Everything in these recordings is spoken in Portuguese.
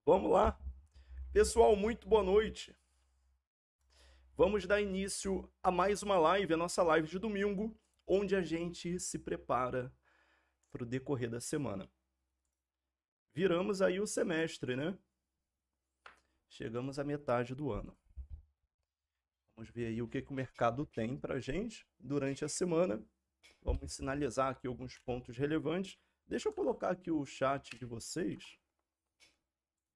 Vamos lá. Pessoal, muito boa noite. Vamos dar início a mais uma live, a nossa live de domingo, onde a gente se prepara para o decorrer da semana. Viramos aí o semestre, né? Chegamos à metade do ano. Vamos ver aí o que o mercado tem para a gente durante a semana. Vamos sinalizar aqui alguns pontos relevantes. Deixa eu colocar aqui o chat de vocês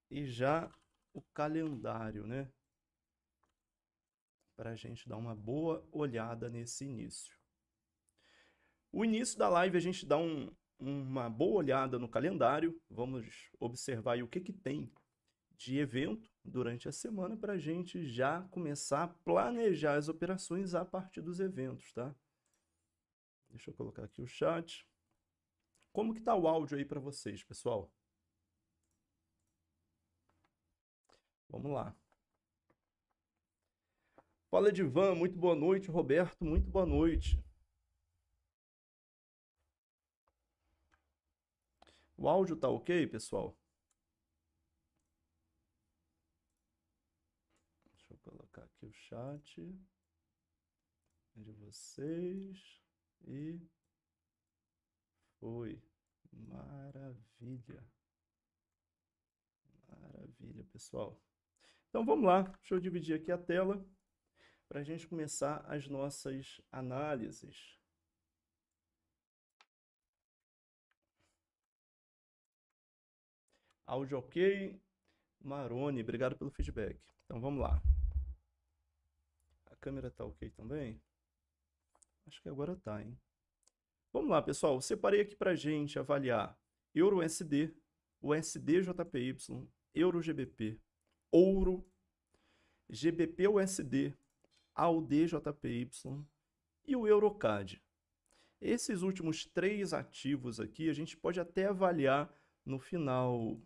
e já o calendário, né? Para a gente dar uma boa olhada nesse início. O início da live a gente dá uma boa olhada no calendário, vamos observar aí o que tem de evento durante a semana para a gente já começar a planejar as operações a partir dos eventos, tá? Deixa eu colocar aqui o chat. Como que tá o áudio aí para vocês, pessoal? Vamos lá. Fala, Edivan, muito boa noite. Roberto, muito boa noite. O áudio tá ok, pessoal? Deixa eu colocar aqui o chat de vocês e foi. Maravilha. Maravilha, pessoal. Então vamos lá, deixa eu dividir aqui a tela para a gente começar as nossas análises. Áudio ok. Maroni, obrigado pelo feedback. Então vamos lá. A câmera tá ok também? Acho que agora tá, hein? Vamos lá, pessoal. Eu separei aqui para a gente avaliar Euro-USD, USD-JPY, Euro-GBP, Ouro, GBP-USD, AUD-JPY e o Eurocad. Esses últimos três ativos aqui, a gente pode até avaliar no final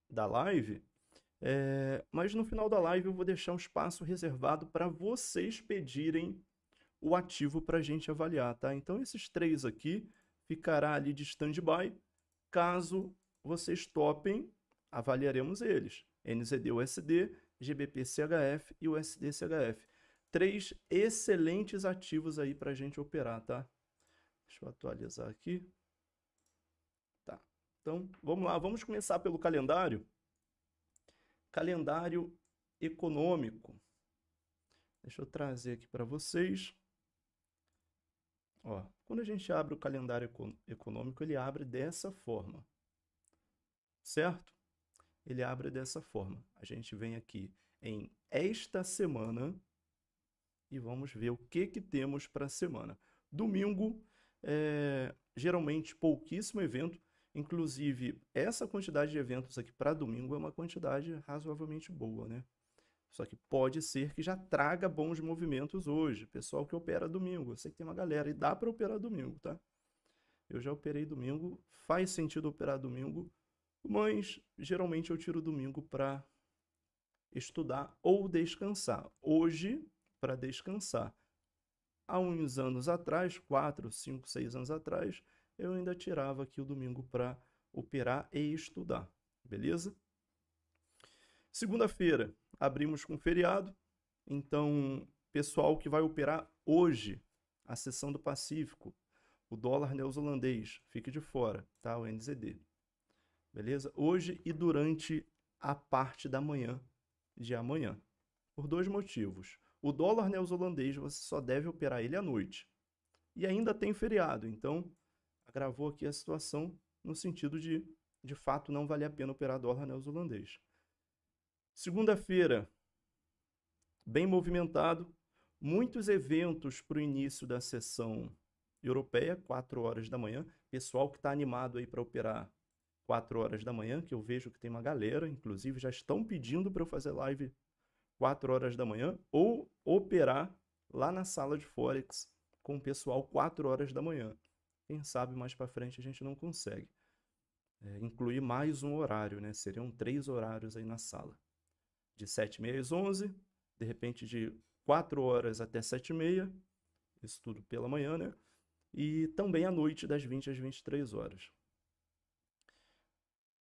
da live, mas no final da live eu vou deixar um espaço reservado para vocês pedirem o ativo para a gente avaliar, tá? Então esses três aqui ficará ali de stand-by. Caso vocês topem, avaliaremos eles. NZD-USD, GBP-CHF e USD-CHF. Três excelentes ativos aí para a gente operar, tá? Deixa eu atualizar aqui. Tá. Então, vamos lá. Vamos começar pelo calendário. Calendário econômico. Deixa eu trazer aqui para vocês. Ó, quando a gente abre o calendário econômico, ele abre dessa forma. Certo? Ele abre dessa forma. A gente vem aqui em esta semana e vamos ver o que temos para a semana. Domingo, geralmente pouquíssimo evento, inclusive essa quantidade de eventos aqui para domingo é uma quantidade razoavelmente boa, né? Só que pode ser que já traga bons movimentos hoje. Pessoal que opera domingo, eu sei que tem uma galera e dá para operar domingo, tá? Eu já operei domingo, faz sentido operar domingo, mas geralmente eu tiro domingo para estudar ou descansar. Hoje, para descansar. Há uns anos atrás, 4, 5, 6 anos atrás, eu ainda tirava aqui o domingo para operar e estudar, beleza? Segunda-feira, abrimos com feriado, então, pessoal que vai operar hoje, a sessão do Pacífico, o dólar neozelandês, fique de fora, tá? O NZD, beleza? Hoje e durante a parte da manhã de amanhã, por dois motivos. O dólar neozelandês, você só deve operar ele à noite. E ainda tem feriado, então agravou aqui a situação no sentido de fato, não vale a pena operar dólar neozelandês. Segunda-feira, bem movimentado, muitos eventos para o início da sessão europeia, 4 horas da manhã. Pessoal que está animado aí para operar 4 horas da manhã, que eu vejo que tem uma galera, inclusive já estão pedindo para eu fazer live 4 horas da manhã, ou operar lá na sala de Forex com o pessoal 4 horas da manhã. Quem sabe mais para frente a gente não consegue. Incluir mais um horário, né? Seriam 3 horários aí na sala. De 7h30 às 11h, de repente de 4 horas até 7h30, isso tudo pela manhã, né? E também à noite, das 20 às 23 horas.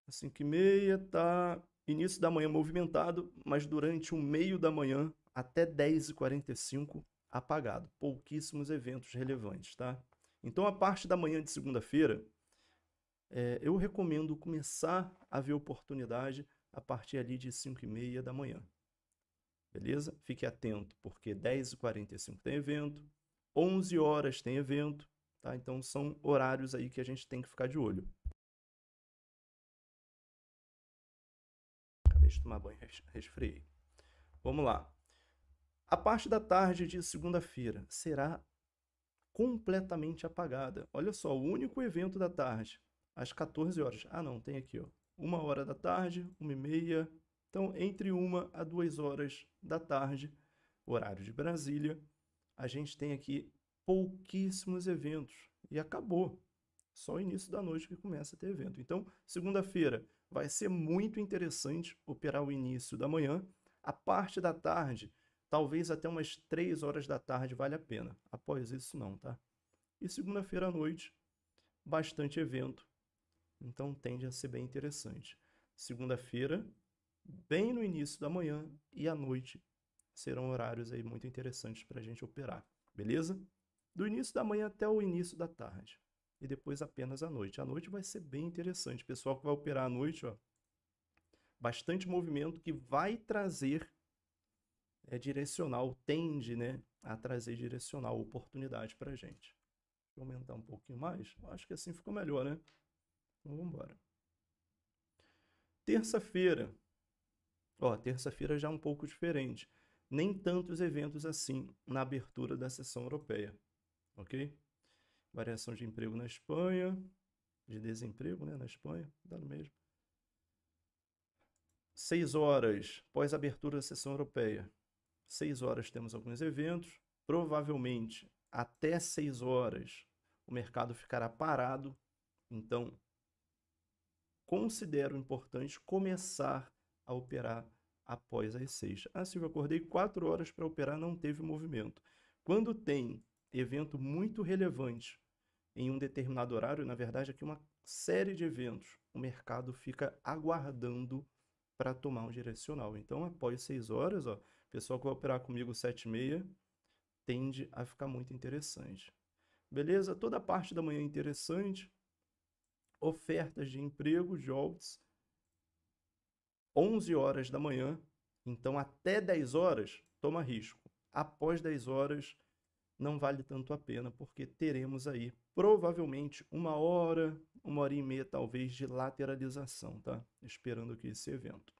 Às 5h30 tá início da manhã movimentado, mas durante o meio da manhã até 10h45 apagado. Pouquíssimos eventos relevantes, tá? Então, a parte da manhã de segunda-feira, eu recomendo começar a ver oportunidade a partir ali de 5h30 da manhã. Beleza? Fique atento, porque 10h45 tem evento, 11 horas tem evento, tá? Então, são horários aí que a gente tem que ficar de olho. Acabei de tomar banho, resfriei. Vamos lá. A parte da tarde de segunda-feira será completamente apagada. Olha só, o único evento da tarde, às 14 horas. Ah, não, tem aqui, ó. 1h da tarde, 1h30. Então, entre 1 a 2 horas da tarde, horário de Brasília, a gente tem aqui pouquíssimos eventos. E acabou. Só o início da noite que começa a ter evento. Então, segunda-feira vai ser muito interessante operar o início da manhã. A parte da tarde, talvez até umas 3 horas da tarde vale a pena. Após isso, não, tá? E segunda-feira à noite, bastante evento. Então, tende a ser bem interessante. Segunda-feira, bem no início da manhã e à noite, serão horários aí muito interessantes para a gente operar. Beleza? Do início da manhã até o início da tarde. E depois apenas à noite. À noite vai ser bem interessante. Pessoal que vai operar à noite, ó, bastante movimento que vai trazer direcional, tende, né, a trazer direcional, oportunidade para a gente. Vou aumentar um pouquinho mais. Acho que assim ficou melhor, né? Então vamos embora. Terça-feira. Ó, terça-feira já é um pouco diferente. Nem tantos eventos assim na abertura da sessão europeia, ok? Variação de emprego na Espanha, de desemprego, né, na Espanha, dá no mesmo. 6 horas, pós abertura da sessão europeia. 6 horas temos alguns eventos. Provavelmente, até 6 horas, o mercado ficará parado. Então, considero importante começar a operar após as 6. Ah, Silvio, acordei 4 horas para operar, não teve movimento. Quando tem evento muito relevante em um determinado horário, na verdade, aqui uma série de eventos, o mercado fica aguardando para tomar um direcional. Então, após 6 horas, ó, o pessoal que vai operar comigo 7h30 tende a ficar muito interessante. Beleza? Toda a parte da manhã é interessante. Ofertas de emprego, jobs, 11 horas da manhã. Então, até 10 horas, toma risco. Após 10 horas, não vale tanto a pena, porque teremos aí, provavelmente, 1 hora, 1h30, talvez, de lateralização, tá? Esperando aqui esse evento.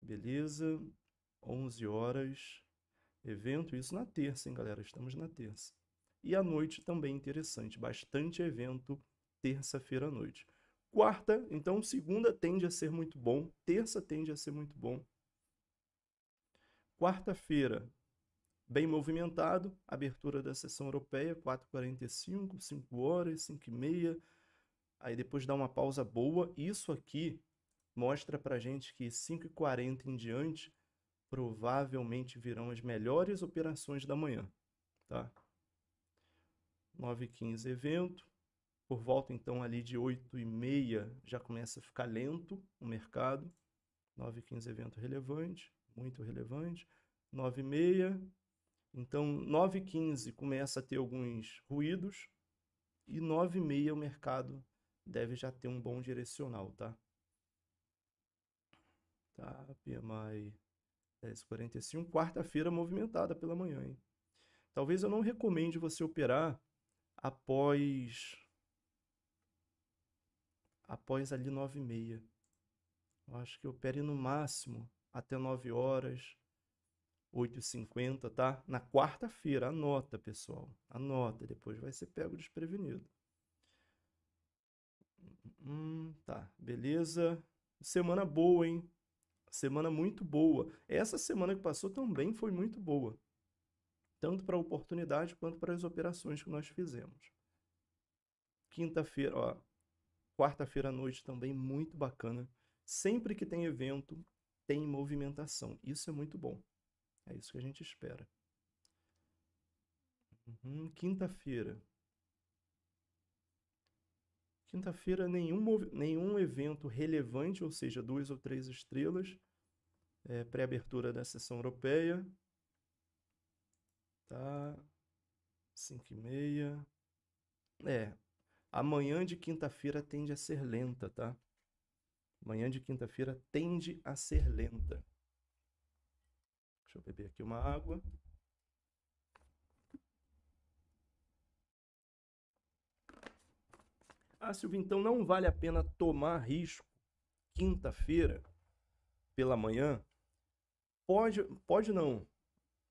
Beleza? 11 horas. Evento, isso na terça, hein, galera? Estamos na terça. E à noite também interessante. Bastante evento terça-feira à noite. Quarta, então, segunda tende a ser muito bom. Terça tende a ser muito bom. Quarta-feira, bem movimentado. Abertura da sessão europeia, 4h45, 5 horas, 5h30. Aí depois dá uma pausa boa. Isso aqui mostra pra gente que 5h40 em diante provavelmente virão as melhores operações da manhã, tá? 9h15 evento, por volta então ali de 8h30 já começa a ficar lento o mercado. 9h15 evento relevante, muito relevante. 9h30, então 9h15 começa a ter alguns ruídos e 9h30 o mercado deve já ter um bom direcional, tá? Tá, PMI 10h45, quarta-feira movimentada pela manhã, hein? Talvez eu não recomende você operar após ali 9h30. Eu acho que opere no máximo até 9 horas, 8h50, tá? Na quarta-feira, anota, pessoal. Anota, depois vai ser pego desprevenido. Tá, beleza. Semana boa, hein? Semana muito boa. Essa semana que passou também foi muito boa. Tanto para a oportunidade quanto para as operações que nós fizemos. Quinta-feira, ó. Quarta-feira à noite também muito bacana. Sempre que tem evento, tem movimentação. Isso é muito bom. É isso que a gente espera. Quinta-feira. Quinta-feira, nenhum evento relevante, ou seja, 2 ou 3 estrelas. Pré-abertura da sessão europeia. Tá, 5h30. Amanhã de quinta-feira tende a ser lenta, tá? Manhã de quinta-feira tende a ser lenta. Deixa eu beber aqui uma água. Silvio, então não vale a pena tomar risco quinta-feira pela manhã? Pode não.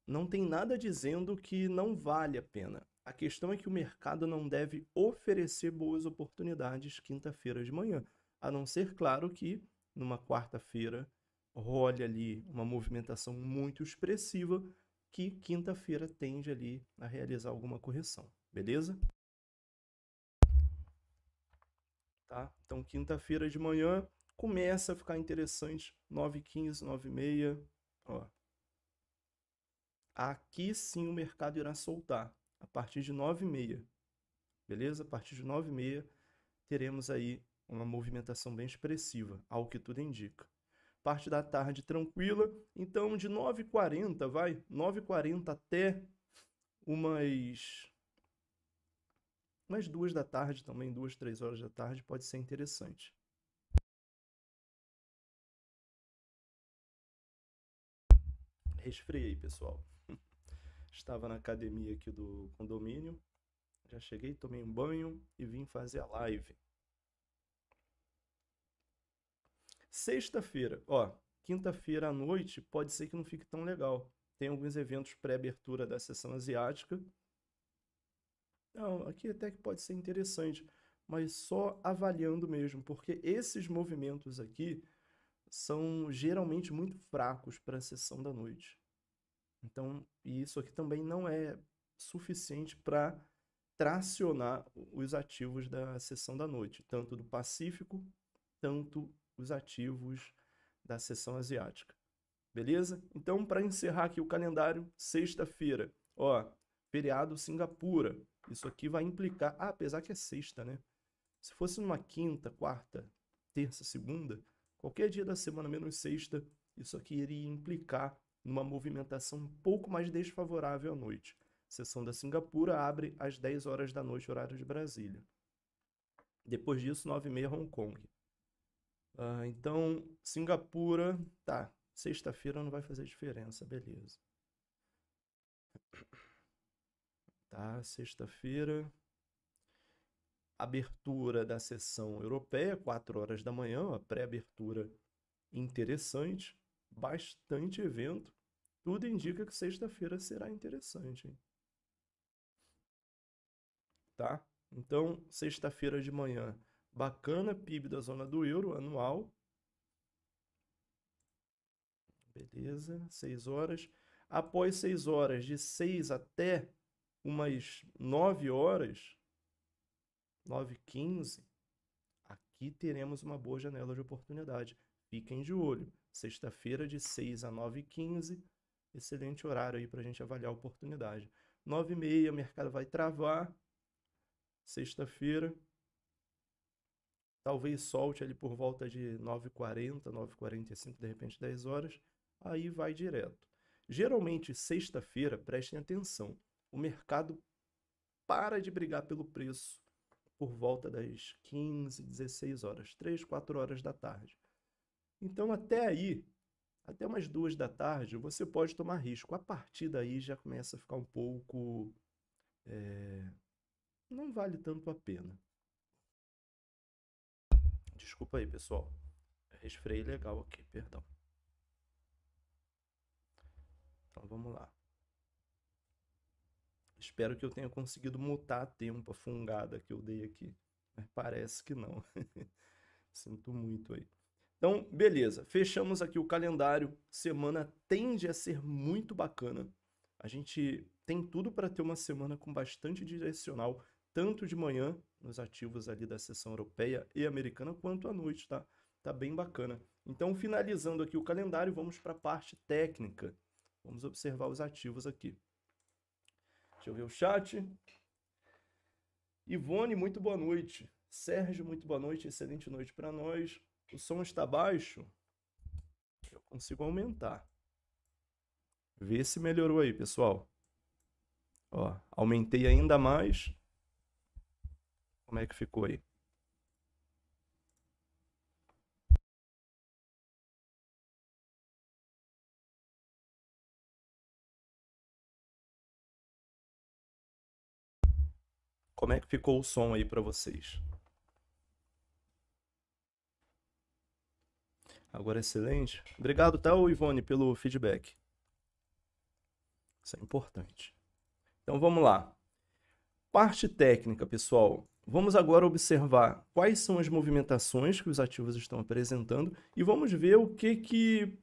Não tem nada dizendo que não vale a pena. A questão é que o mercado não deve oferecer boas oportunidades quinta-feira de manhã, a não ser, claro, que numa quarta-feira role ali uma movimentação muito expressiva que quinta-feira tende ali a realizar alguma correção, beleza? Tá? Então, quinta-feira de manhã começa a ficar interessante, 9h15, 9h30, ó. Aqui sim o mercado irá soltar, a partir de 9h30, beleza? A partir de 9h30 teremos aí uma movimentação bem expressiva, ao que tudo indica. Parte da tarde tranquila, então de 9h40, 9h40 até umas 2 da tarde também, 2, 3 horas da tarde, pode ser interessante. Resfriei, pessoal. Estava na academia aqui do condomínio, já cheguei, tomei um banho e vim fazer a live. Sexta-feira, quinta-feira à noite pode ser que não fique tão legal. Tem alguns eventos pré-abertura da sessão asiática. Não, aqui até que pode ser interessante, mas só avaliando mesmo, porque esses movimentos aqui são geralmente muito fracos para a sessão da noite. Então, isso aqui também não é suficiente para tracionar os ativos da sessão da noite, tanto do Pacífico, tanto os ativos da sessão asiática. Beleza? Então, para encerrar aqui o calendário, sexta-feira, feriado Singapura. Isso aqui vai implicar, apesar que é sexta, né? Se fosse numa quinta, quarta, terça, segunda, qualquer dia da semana menos sexta, isso aqui iria implicar numa movimentação um pouco mais desfavorável à noite. A sessão da Singapura abre às 10 horas da noite, horário de Brasília. Depois disso, 9h30, Hong Kong. Então, Singapura, tá. Sexta-feira não vai fazer diferença, beleza. Tá, sexta-feira. Abertura da sessão europeia, 4 horas da manhã, a pré-abertura interessante, bastante evento. Tudo indica que sexta-feira será interessante, hein? Tá? Então, sexta-feira de manhã, bacana, PIB da zona do euro, anual. Beleza, 6 horas. Após 6 horas, de 6 até umas 9 horas, 9h15, aqui teremos uma boa janela de oportunidade. Fiquem de olho. Sexta-feira, de 6 a 9h15, excelente horário aí para a gente avaliar a oportunidade. 9h30, o mercado vai travar. Sexta-feira, talvez solte ali por volta de 9h40, 9h45, de repente 10 horas. Aí vai direto. Geralmente, sexta-feira, prestem atenção, o mercado para de brigar pelo preço por volta das 15, 16 horas, 3, 4 horas da tarde. Então, até aí, até umas 2 da tarde, você pode tomar risco. A partir daí já começa a ficar um pouco... não vale tanto a pena. Desculpa aí, pessoal. Resfriei legal aqui, perdão. Então, vamos lá. Espero que eu tenha conseguido mutar a tempo a fungada que eu dei aqui. Mas parece que não. Sinto muito aí. Então, beleza. Fechamos aqui o calendário. Semana tende a ser muito bacana. A gente tem tudo para ter uma semana com bastante direcional, tanto de manhã, nos ativos ali da sessão europeia e americana, quanto à noite, tá? Tá bem bacana. Então, finalizando aqui o calendário, vamos para a parte técnica. Vamos observar os ativos aqui. Deixa eu ver o chat. Ivone, muito boa noite. Sérgio, muito boa noite, excelente noite para nós. O som está baixo? Eu consigo aumentar. Vê se melhorou aí, pessoal. Ó, aumentei ainda mais. Como é que ficou aí? Como é que ficou o som aí para vocês? Agora excelente. Obrigado, tá, Ivone, pelo feedback. Isso é importante. Então vamos lá. Parte técnica, pessoal. Vamos agora observar quais são as movimentações que os ativos estão apresentando e vamos ver o que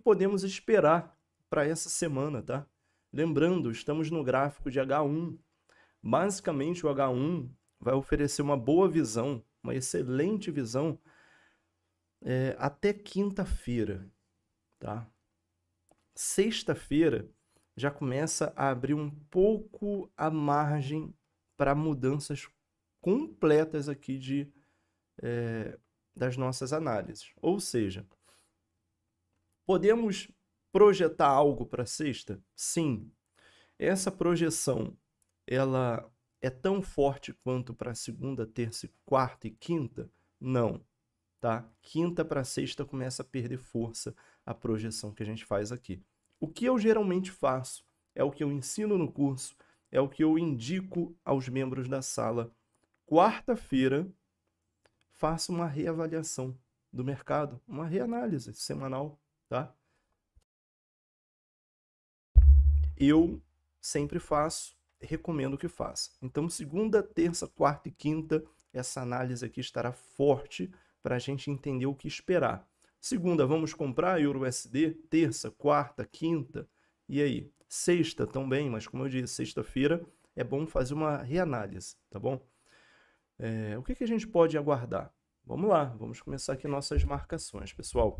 podemos esperar para essa semana, tá? Lembrando, estamos no gráfico de H1. Basicamente, o H1 vai oferecer uma boa visão, uma excelente visão até quinta-feira, tá? Sexta-feira já começa a abrir um pouco a margem para mudanças completas aqui das nossas análises. Ou seja, podemos projetar algo para sexta? Sim. Essa projeção, ela é tão forte quanto para segunda, terça, quarta e quinta? Não, tá? Quinta para sexta começa a perder força a projeção que a gente faz aqui. O que eu geralmente faço é o que eu ensino no curso, é o que eu indico aos membros da sala. Quarta-feira, faço uma reavaliação do mercado, uma reanálise semanal, tá? Eu sempre faço, recomendo que faça. Então, segunda, terça, quarta e quinta, essa análise aqui estará forte para a gente entender o que esperar. Segunda, vamos comprar EURUSD, terça, quarta, quinta, e aí? Sexta também, mas como eu disse, sexta-feira é bom fazer uma reanálise, tá bom? O que a gente pode aguardar? Vamos lá, vamos começar aqui nossas marcações, pessoal.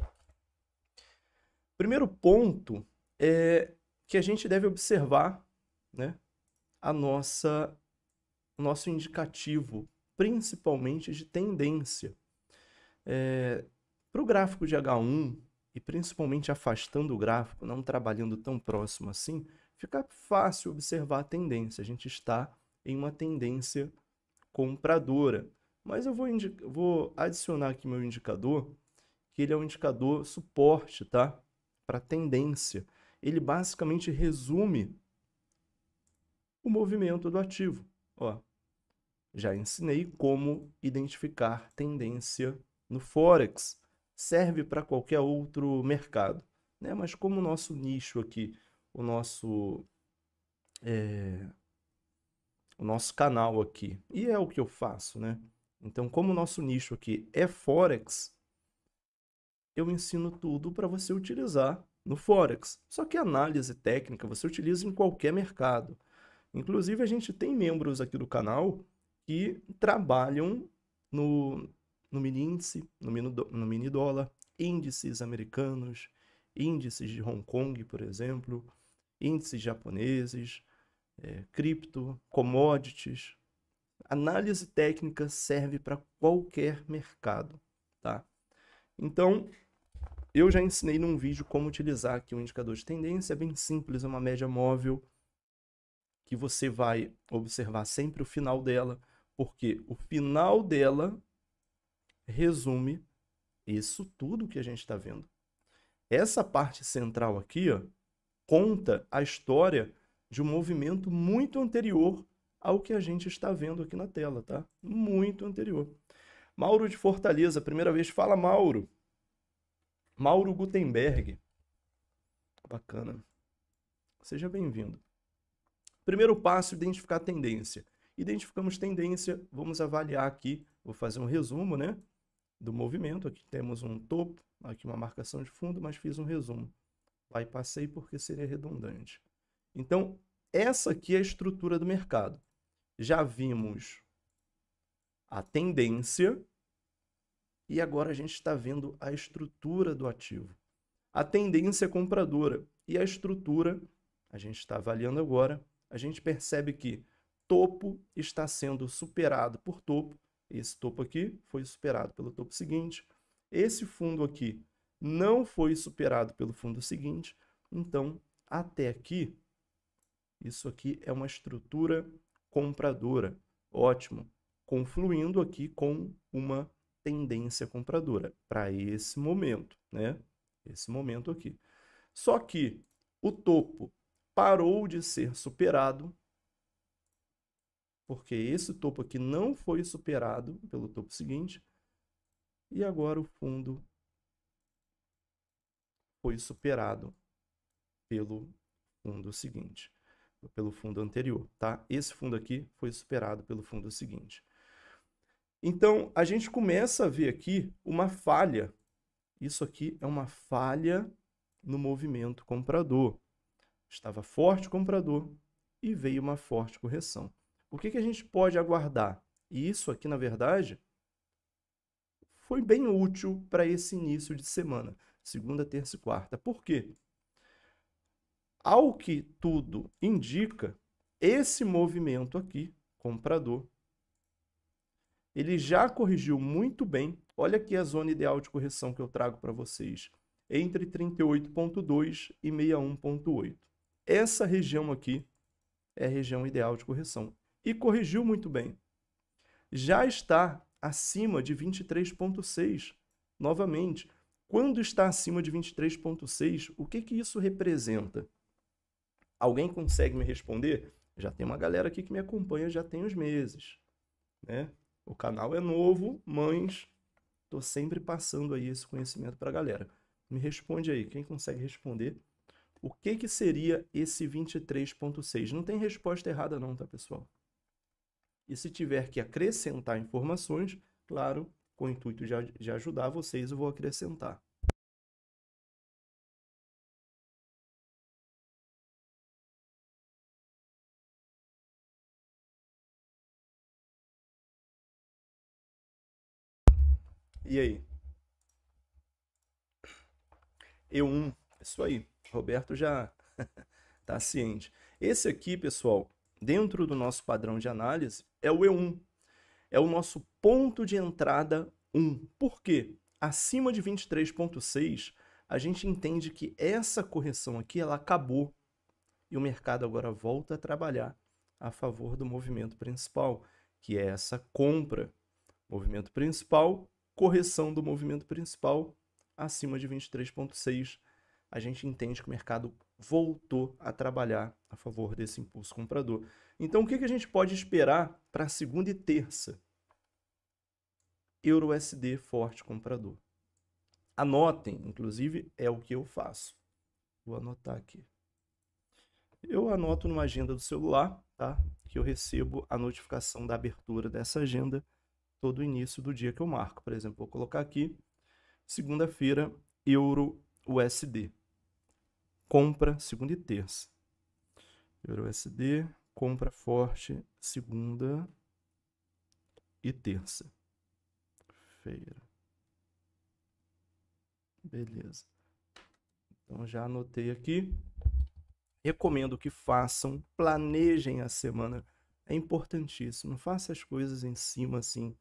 Primeiro ponto é que a gente deve observar, né, o nosso indicativo, principalmente de tendência. Para o gráfico de H1, e principalmente afastando o gráfico, não trabalhando tão próximo assim, fica fácil observar a tendência. A gente está em uma tendência compradora. Mas eu vou adicionar aqui meu indicador, que ele é um indicador suporte, tá? Para tendência. Ele basicamente resume o movimento do ativo. Ó, já ensinei como identificar tendência no Forex. Serve para qualquer outro mercado, né? Mas como o nosso nicho aqui, o nosso canal aqui, e é o que eu faço, né? Então, como o nosso nicho aqui é Forex, eu ensino tudo para você utilizar no Forex. Só que análise técnica você utiliza em qualquer mercado. Inclusive, a gente tem membros aqui do canal que trabalham no mini índice, no mini dólar, índices americanos, índices de Hong Kong, por exemplo, índices japoneses, cripto, commodities. Análise técnica serve para qualquer mercado, tá? Então, eu já ensinei num vídeo como utilizar aqui um indicador de tendência, é bem simples, é uma média móvel que você vai observar sempre o final dela, porque o final dela resume isso tudo que a gente está vendo. Essa parte central aqui, ó, conta a história de um movimento muito anterior ao que a gente está vendo aqui na tela, tá? Muito anterior. Mauro de Fortaleza, primeira vez. Fala, Mauro. Mauro Gutenberg. Bacana. Seja bem-vindo. Primeiro passo, identificar tendência. Identificamos tendência, vamos avaliar aqui, vou fazer um resumo, né, do movimento. Aqui temos um topo, aqui uma marcação de fundo, mas fiz um resumo. Passei porque seria redundante. Então, essa aqui é a estrutura do mercado. Já vimos a tendência e agora a gente está vendo a estrutura do ativo. A tendência é compradora e a estrutura, a gente está avaliando agora, a gente percebe que topo está sendo superado por topo Esse topo aqui foi superado pelo topo seguinte. Esse fundo aqui não foi superado pelo fundo seguinte. Então, até aqui, isso aqui é uma estrutura compradora. Ótimo. Confluindo aqui com uma tendência compradora para esse momento, né? Esse momento aqui. Só que o topo parou de ser superado, porque esse topo aqui não foi superado pelo topo seguinte, e agora o fundo foi superado pelo fundo seguinte, pelo fundo anterior, tá? Esse fundo aqui foi superado pelo fundo seguinte. Então, a gente começa a ver aqui uma falha. Isso aqui é uma falha no movimento comprador. Estava forte comprador e veio uma forte correção. O que a gente pode aguardar? E isso aqui, na verdade, foi bem útil para esse início de semana, segunda, terça e quarta. Por quê? Ao que tudo indica, esse movimento aqui, comprador, ele já corrigiu muito bem. Olha aqui a zona ideal de correção que eu trago para vocês, entre 38,2 e 61,8. Essa região aqui é a região ideal de correção. E corrigiu muito bem. Já está acima de 23,6. Novamente, quando está acima de 23,6, o que isso representa? Alguém consegue me responder? Já tem uma galera aqui que me acompanha já tem uns meses, né? O canal é novo, mas estou sempre passando aí esse conhecimento para a galera. Me responde aí, quem consegue responder? O que seria esse 23,6? Não tem resposta errada não, tá, pessoal? E se tiver que acrescentar informações, claro, com o intuito de ajudar vocês, eu vou acrescentar. E aí? E1, isso aí. Roberto já está ciente. Esse aqui, pessoal, dentro do nosso padrão de análise, é o E1. É o nosso ponto de entrada 1. Por quê? Acima de 23,6, a gente entende que essa correção aqui ela acabou e o mercado agora volta a trabalhar a favor do movimento principal, que é essa compra. Movimento principal, correção do movimento principal acima de 23,6. A gente entende que o mercado voltou a trabalhar a favor desse impulso comprador. Então, o que a gente pode esperar para segunda e terça? Euro-USD forte comprador. Anotem, inclusive é o que eu faço. Vou anotar aqui. Eu anoto numa agenda do celular, tá? Que eu recebo a notificação da abertura dessa agenda todo início do dia que eu marco. Por exemplo, vou colocar aqui, segunda-feira, Euro-USD. Compra segunda e terça. Euro-USD, compra forte segunda e terça. Feira. Beleza. Então já anotei aqui. Recomendo que façam, planejem a semana. É importantíssimo. Não faça as coisas em cima assim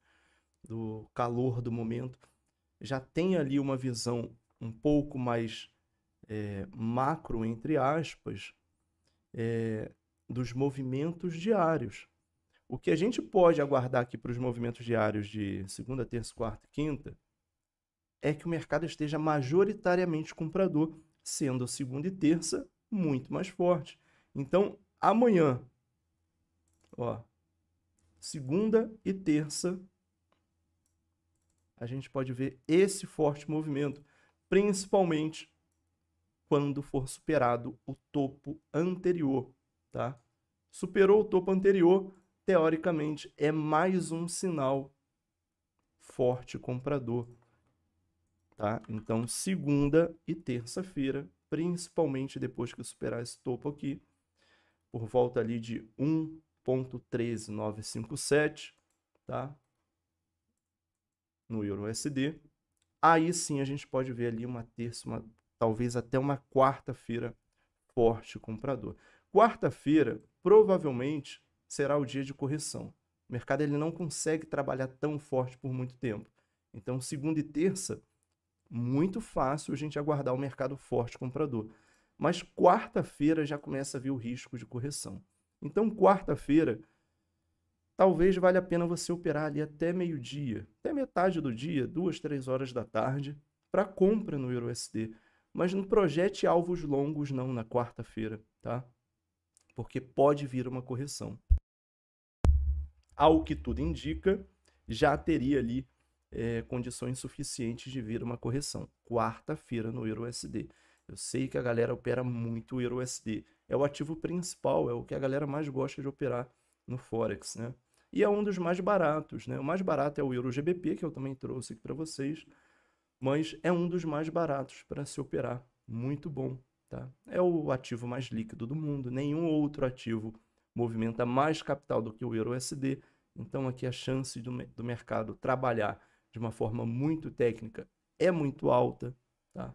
do calor do momento. Já tem ali uma visão um pouco mais macro, entre aspas, dos movimentos diários. O que a gente pode aguardar aqui para os movimentos diários de segunda, terça, quarta e quinta é que o mercado esteja majoritariamente comprador, sendo segunda e terça muito mais forte. Então, amanhã, ó, segunda e terça, a gente pode ver esse forte movimento, principalmente quando for superado o topo anterior, tá? Superou o topo anterior, teoricamente, é mais um sinal forte comprador, tá? Então, segunda e terça-feira, principalmente depois que superar esse topo aqui, por volta ali de 1,13957, tá? No Euro-USD. Aí sim a gente pode ver ali uma terça, talvez até uma quarta-feira forte comprador. Quarta-feira, provavelmente, será o dia de correção. O mercado ele não consegue trabalhar tão forte por muito tempo. Então, segunda e terça, muito fácil a gente aguardar o mercado forte comprador. Mas quarta-feira já começa a vir o risco de correção. Então, quarta-feira, talvez valha a pena você operar ali até meio-dia, até metade do dia, 2, 3 horas da tarde, para compra no EURUSD. Mas não projete alvos longos não na quarta-feira, tá? Porque pode vir uma correção. Ao que tudo indica, já teria ali condições suficientes de vir uma correção. Quarta-feira no EURUSD. Eu sei que a galera opera muito o EURUSD. É o ativo principal, é o que a galera mais gosta de operar no Forex, né? E é um dos mais baratos, né? O mais barato é o EUROGBP, que eu também trouxe aqui para vocês, mas é um dos mais baratos para se operar. Muito bom, tá? É o ativo mais líquido do mundo. Nenhum outro ativo movimenta mais capital do que o EURUSD. Então, aqui a chance do mercado trabalhar de uma forma muito técnica é muito alta, tá?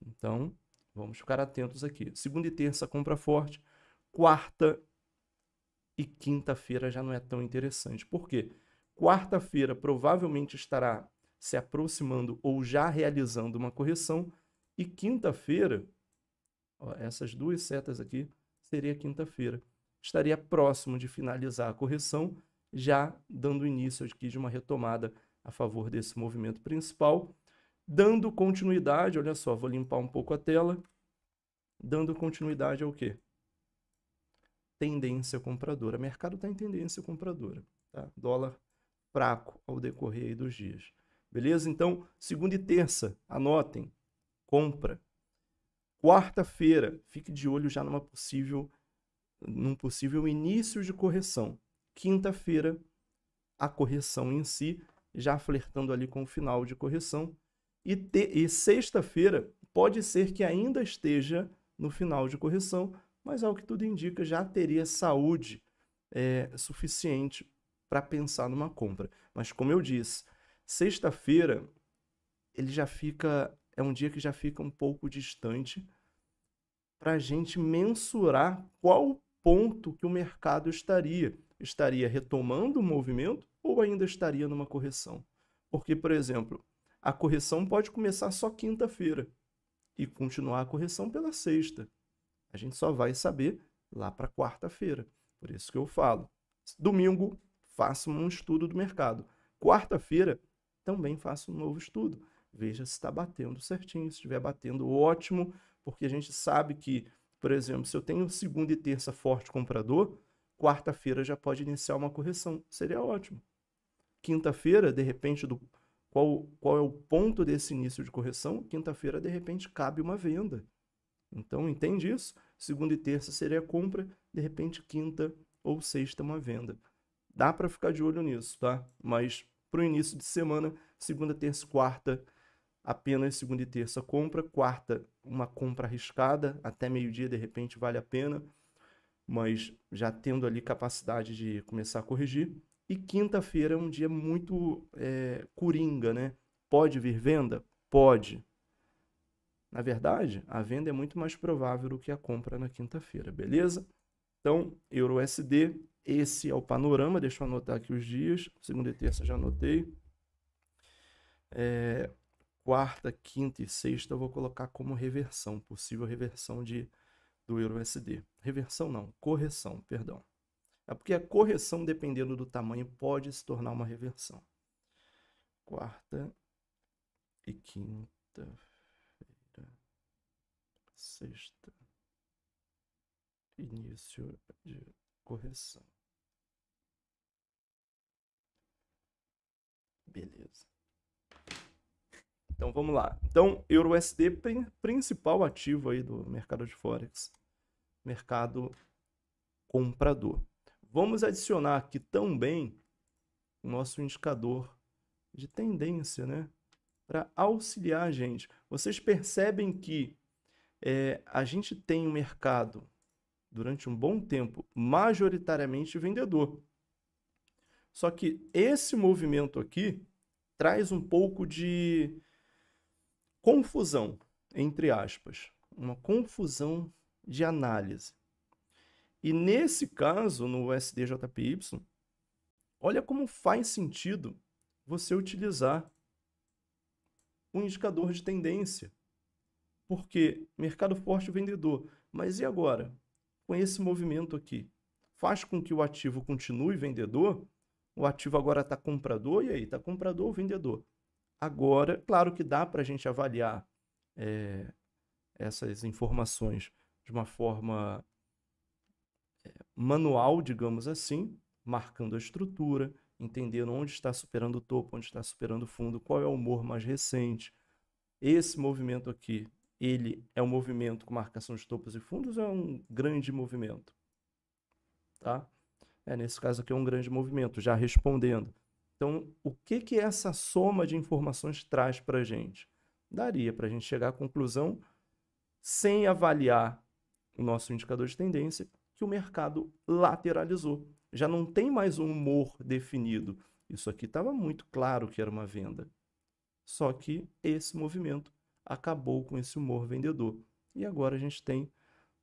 Então, vamos ficar atentos aqui. Segunda e terça, compra forte. Quarta e quinta-feira já não é tão interessante. Por quê? Quarta-feira provavelmente estará se aproximando ou já realizando uma correção. E quinta-feira, essas duas setas aqui, seria quinta-feira. Estaria próximo de finalizar a correção, já dando início aqui de uma retomada a favor desse movimento principal. Dando continuidade, olha só, vou limpar um pouco a tela. Dando continuidade ao quê? Tendência compradora. O mercado está em tendência compradora, tá? Dólar fraco ao decorrer aí dos dias. Beleza? Então, segunda e terça, anotem, compra. Quarta-feira, fique de olho já num possível início de correção. Quinta-feira, a correção em si, já flertando ali com o final de correção. E sexta-feira, pode ser que ainda esteja no final de correção, mas ao que tudo indica, já teria saúde suficiente para pensar numa compra. Mas como eu disse, sexta-feira é um dia que já fica um pouco distante para a gente mensurar qual ponto que o mercado estaria. Estaria retomando o movimento ou ainda estaria numa correção? Porque, por exemplo, a correção pode começar só quinta-feira e continuar a correção pela sexta. A gente só vai saber lá para quarta-feira. Por isso que eu falo. Domingo, faça um estudo do mercado. Quarta-feira, também faça um novo estudo. Veja se está batendo certinho. Se estiver batendo, ótimo, porque a gente sabe que, por exemplo, se eu tenho segunda e terça forte comprador, quarta-feira já pode iniciar uma correção. Seria ótimo. Quinta-feira, de repente, qual é o ponto desse início de correção? Quinta-feira, de repente, cabe uma venda. Então, entende isso? Segunda e terça seria a compra, de repente, quinta ou sexta uma venda. Dá para ficar de olho nisso, tá? Mas para o início de semana, segunda, terça, quarta, apenas segunda e terça compra. Quarta, uma compra arriscada, até meio-dia, de repente, vale a pena, mas já tendo ali capacidade de começar a corrigir. E quinta-feira é um dia muito coringa, né? Pode vir venda? Pode. Na verdade, a venda é muito mais provável do que a compra na quinta-feira, beleza? Então, EURUSD, esse é o panorama. Deixa eu anotar aqui os dias. Segunda e terça já anotei. Quarta, quinta e sexta eu vou colocar como reversão, possível reversão do EURUSD. Reversão não, correção, perdão. É porque a correção, dependendo do tamanho, pode se tornar uma reversão. Quarta e quinta, sexta, início de correção. Beleza. Então vamos lá. Então, EURUSD, principal ativo aí do mercado de Forex, mercado comprador. Vamos adicionar aqui também o nosso indicador de tendência, né? Para auxiliar a gente. Vocês percebem que a gente tem um mercado, durante um bom tempo, majoritariamente vendedor. Só que esse movimento aqui traz um pouco de confusão, entre aspas. Uma confusão de análise. E nesse caso, no SDJPY, olha como faz sentido você utilizar um indicador de tendência. Porque mercado forte vendedor. Mas e agora? Com esse movimento aqui, faz com que o ativo continue vendedor? O ativo agora está comprador, e aí? Está comprador ou vendedor? Agora, claro que dá para a gente avaliar essas informações de uma forma manual, digamos assim, marcando a estrutura, entendendo onde está superando o topo, onde está superando o fundo, qual é o humor mais recente. Esse movimento aqui, ele é um movimento com marcação de topos e fundos ou é um grande movimento? Tá? Nesse caso aqui é um grande movimento, já respondendo. Então, o que essa soma de informações traz para a gente? Daria para a gente chegar à conclusão, sem avaliar o nosso indicador de tendência, que o mercado lateralizou. Já não tem mais um humor definido. Isso aqui estava muito claro que era uma venda. Só que esse movimento acabou com esse humor vendedor. E agora a gente tem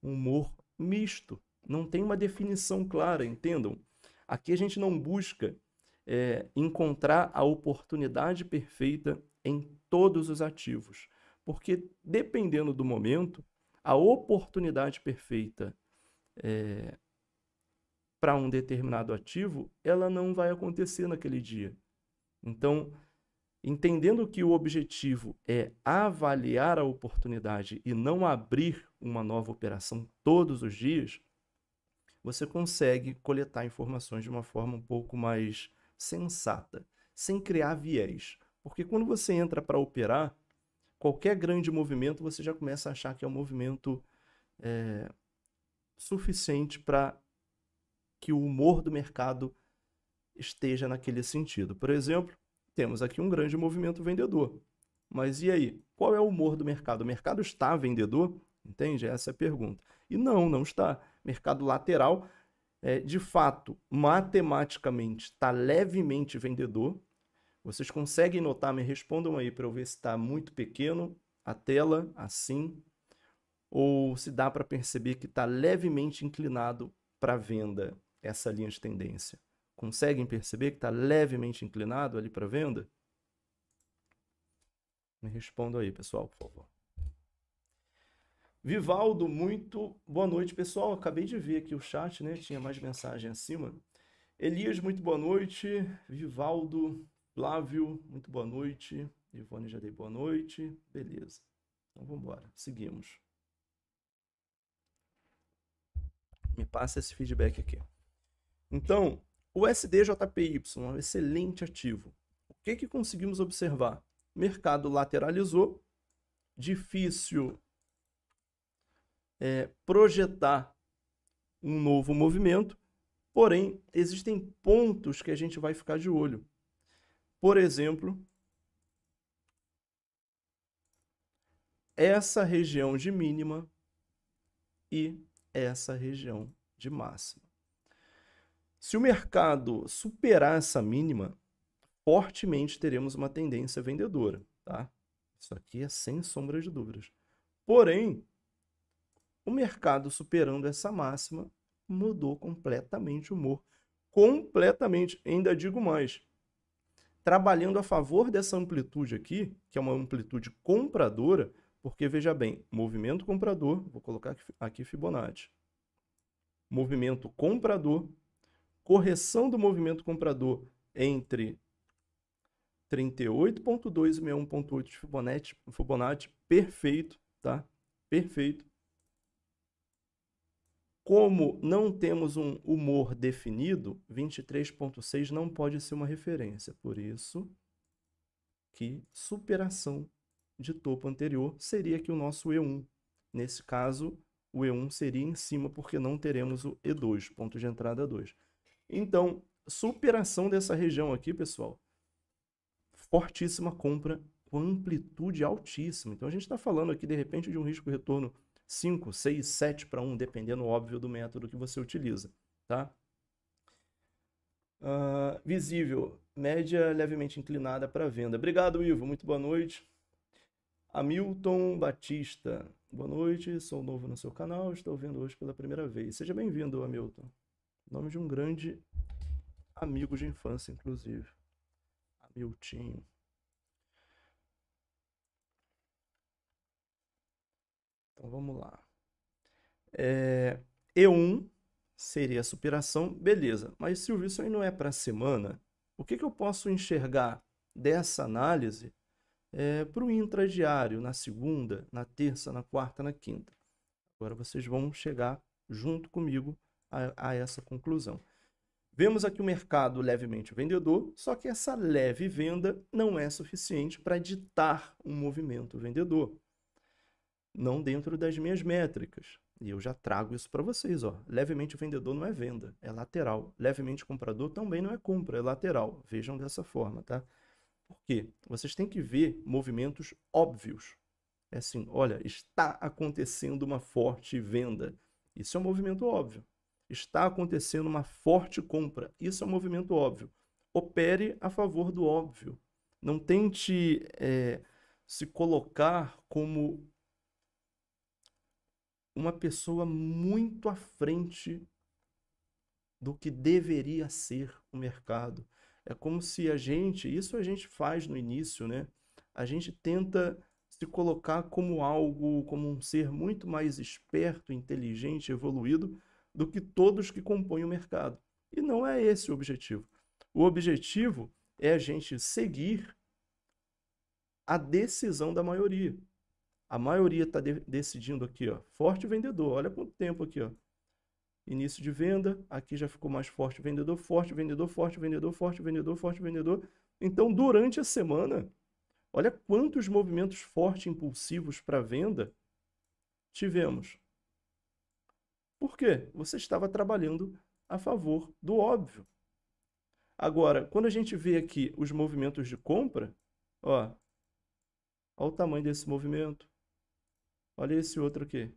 um humor misto. Não tem uma definição clara, entendam? Aqui a gente não busca encontrar a oportunidade perfeita em todos os ativos. Porque, dependendo do momento, a oportunidade perfeita para um determinado ativo, ela não vai acontecer naquele dia. Então, entendendo que o objetivo é avaliar a oportunidade e não abrir uma nova operação todos os dias, você consegue coletar informações de uma forma um pouco mais sensata, sem criar viés. Porque quando você entra para operar, qualquer grande movimento você já começa a achar que é um movimento suficiente para que o humor do mercado esteja naquele sentido. Por exemplo, temos aqui um grande movimento vendedor. Mas e aí? Qual é o humor do mercado? O mercado está vendedor? Entende? Essa é a pergunta. E não está. Mercado lateral, de fato, matematicamente, está levemente vendedor. Vocês conseguem notar? Me respondam aí para eu ver se está muito pequeno a tela, assim, ou se dá para perceber que está levemente inclinado para venda essa linha de tendência. Conseguem perceber que está levemente inclinado ali para venda? Me respondam aí, pessoal, por favor. Vivaldo, muito boa noite, pessoal. Acabei de ver aqui o chat, né? Tinha mais mensagem acima. Elias, muito boa noite. Vivaldo, Flávio, muito boa noite. Ivone, já dei boa noite. Beleza. Então vamos embora. Seguimos. Me passa esse feedback aqui. Então, o SDJPY é um excelente ativo. O que conseguimos observar? O mercado lateralizou, difícil projetar um novo movimento, porém, existem pontos que a gente vai ficar de olho. Por exemplo, essa região de mínima e essa região de máxima. Se o mercado superar essa mínima, fortemente teremos uma tendência vendedora, tá? Isso aqui é sem sombra de dúvidas. Porém, o mercado superando essa máxima mudou completamente o humor. Completamente, ainda digo mais. Trabalhando a favor dessa amplitude aqui, que é uma amplitude compradora, porque veja bem, movimento comprador, vou colocar aqui Fibonacci. Movimento comprador, correção do movimento comprador entre 38,2 e 61,8 de Fibonacci, perfeito, tá? Perfeito. Como não temos um humor definido, 23,6 não pode ser uma referência. Por isso que superação de topo anterior seria aqui o nosso E1. Nesse caso, o E1 seria em cima, porque não teremos o E2, ponto de entrada 2. Então, superação dessa região aqui, pessoal, fortíssima compra com amplitude altíssima. Então, a gente está falando aqui, de repente, de um risco-retorno 5, 6, 7 para 1, dependendo, óbvio, do método que você utiliza, tá? Visível, média levemente inclinada para venda. Obrigado, Ivo, muito boa noite. Hamilton Batista, boa noite, sou novo no seu canal, estou vendo hoje pela primeira vez. Seja bem-vindo, Hamilton. Nome de um grande amigo de infância, inclusive. Hamiltinho. Então, vamos lá. E1 seria a superação, beleza. Mas, Silvio, isso aí não é para a semana? O que eu posso enxergar dessa análise para o intradiário, na segunda, na terça, na quarta, na quinta? Agora vocês vão chegar junto comigo a essa conclusão. Vemos aqui o mercado levemente vendedor, só que essa leve venda não é suficiente para ditar um movimento vendedor. Não dentro das minhas métricas. E eu já trago isso para vocês, ó. Levemente vendedor não é venda, é lateral. Levemente comprador também não é compra, é lateral. Vejam dessa forma, tá? Por quê? Vocês têm que ver movimentos óbvios. É assim, olha, está acontecendo uma forte venda. Isso é um movimento óbvio. Está acontecendo uma forte compra. Isso é um movimento óbvio. Opere a favor do óbvio. Não tente se colocar como uma pessoa muito à frente do que deveria ser o mercado. É como se isso a gente faz no início, né? A gente tenta se colocar como algo, como um ser muito mais esperto, inteligente, evoluído do que todos que compõem o mercado. E não é esse o objetivo. O objetivo é a gente seguir a decisão da maioria. A maioria está decidindo aqui, ó, forte vendedor. Olha quanto tempo aqui, ó. Início de venda, aqui já ficou mais forte vendedor, forte vendedor, forte vendedor, forte vendedor, forte vendedor. Então, durante a semana, olha quantos movimentos fortes impulsivos para venda tivemos. Por quê? Você estava trabalhando a favor do óbvio. Agora, quando a gente vê aqui os movimentos de compra, ó, olha o tamanho desse movimento. Olha esse outro aqui.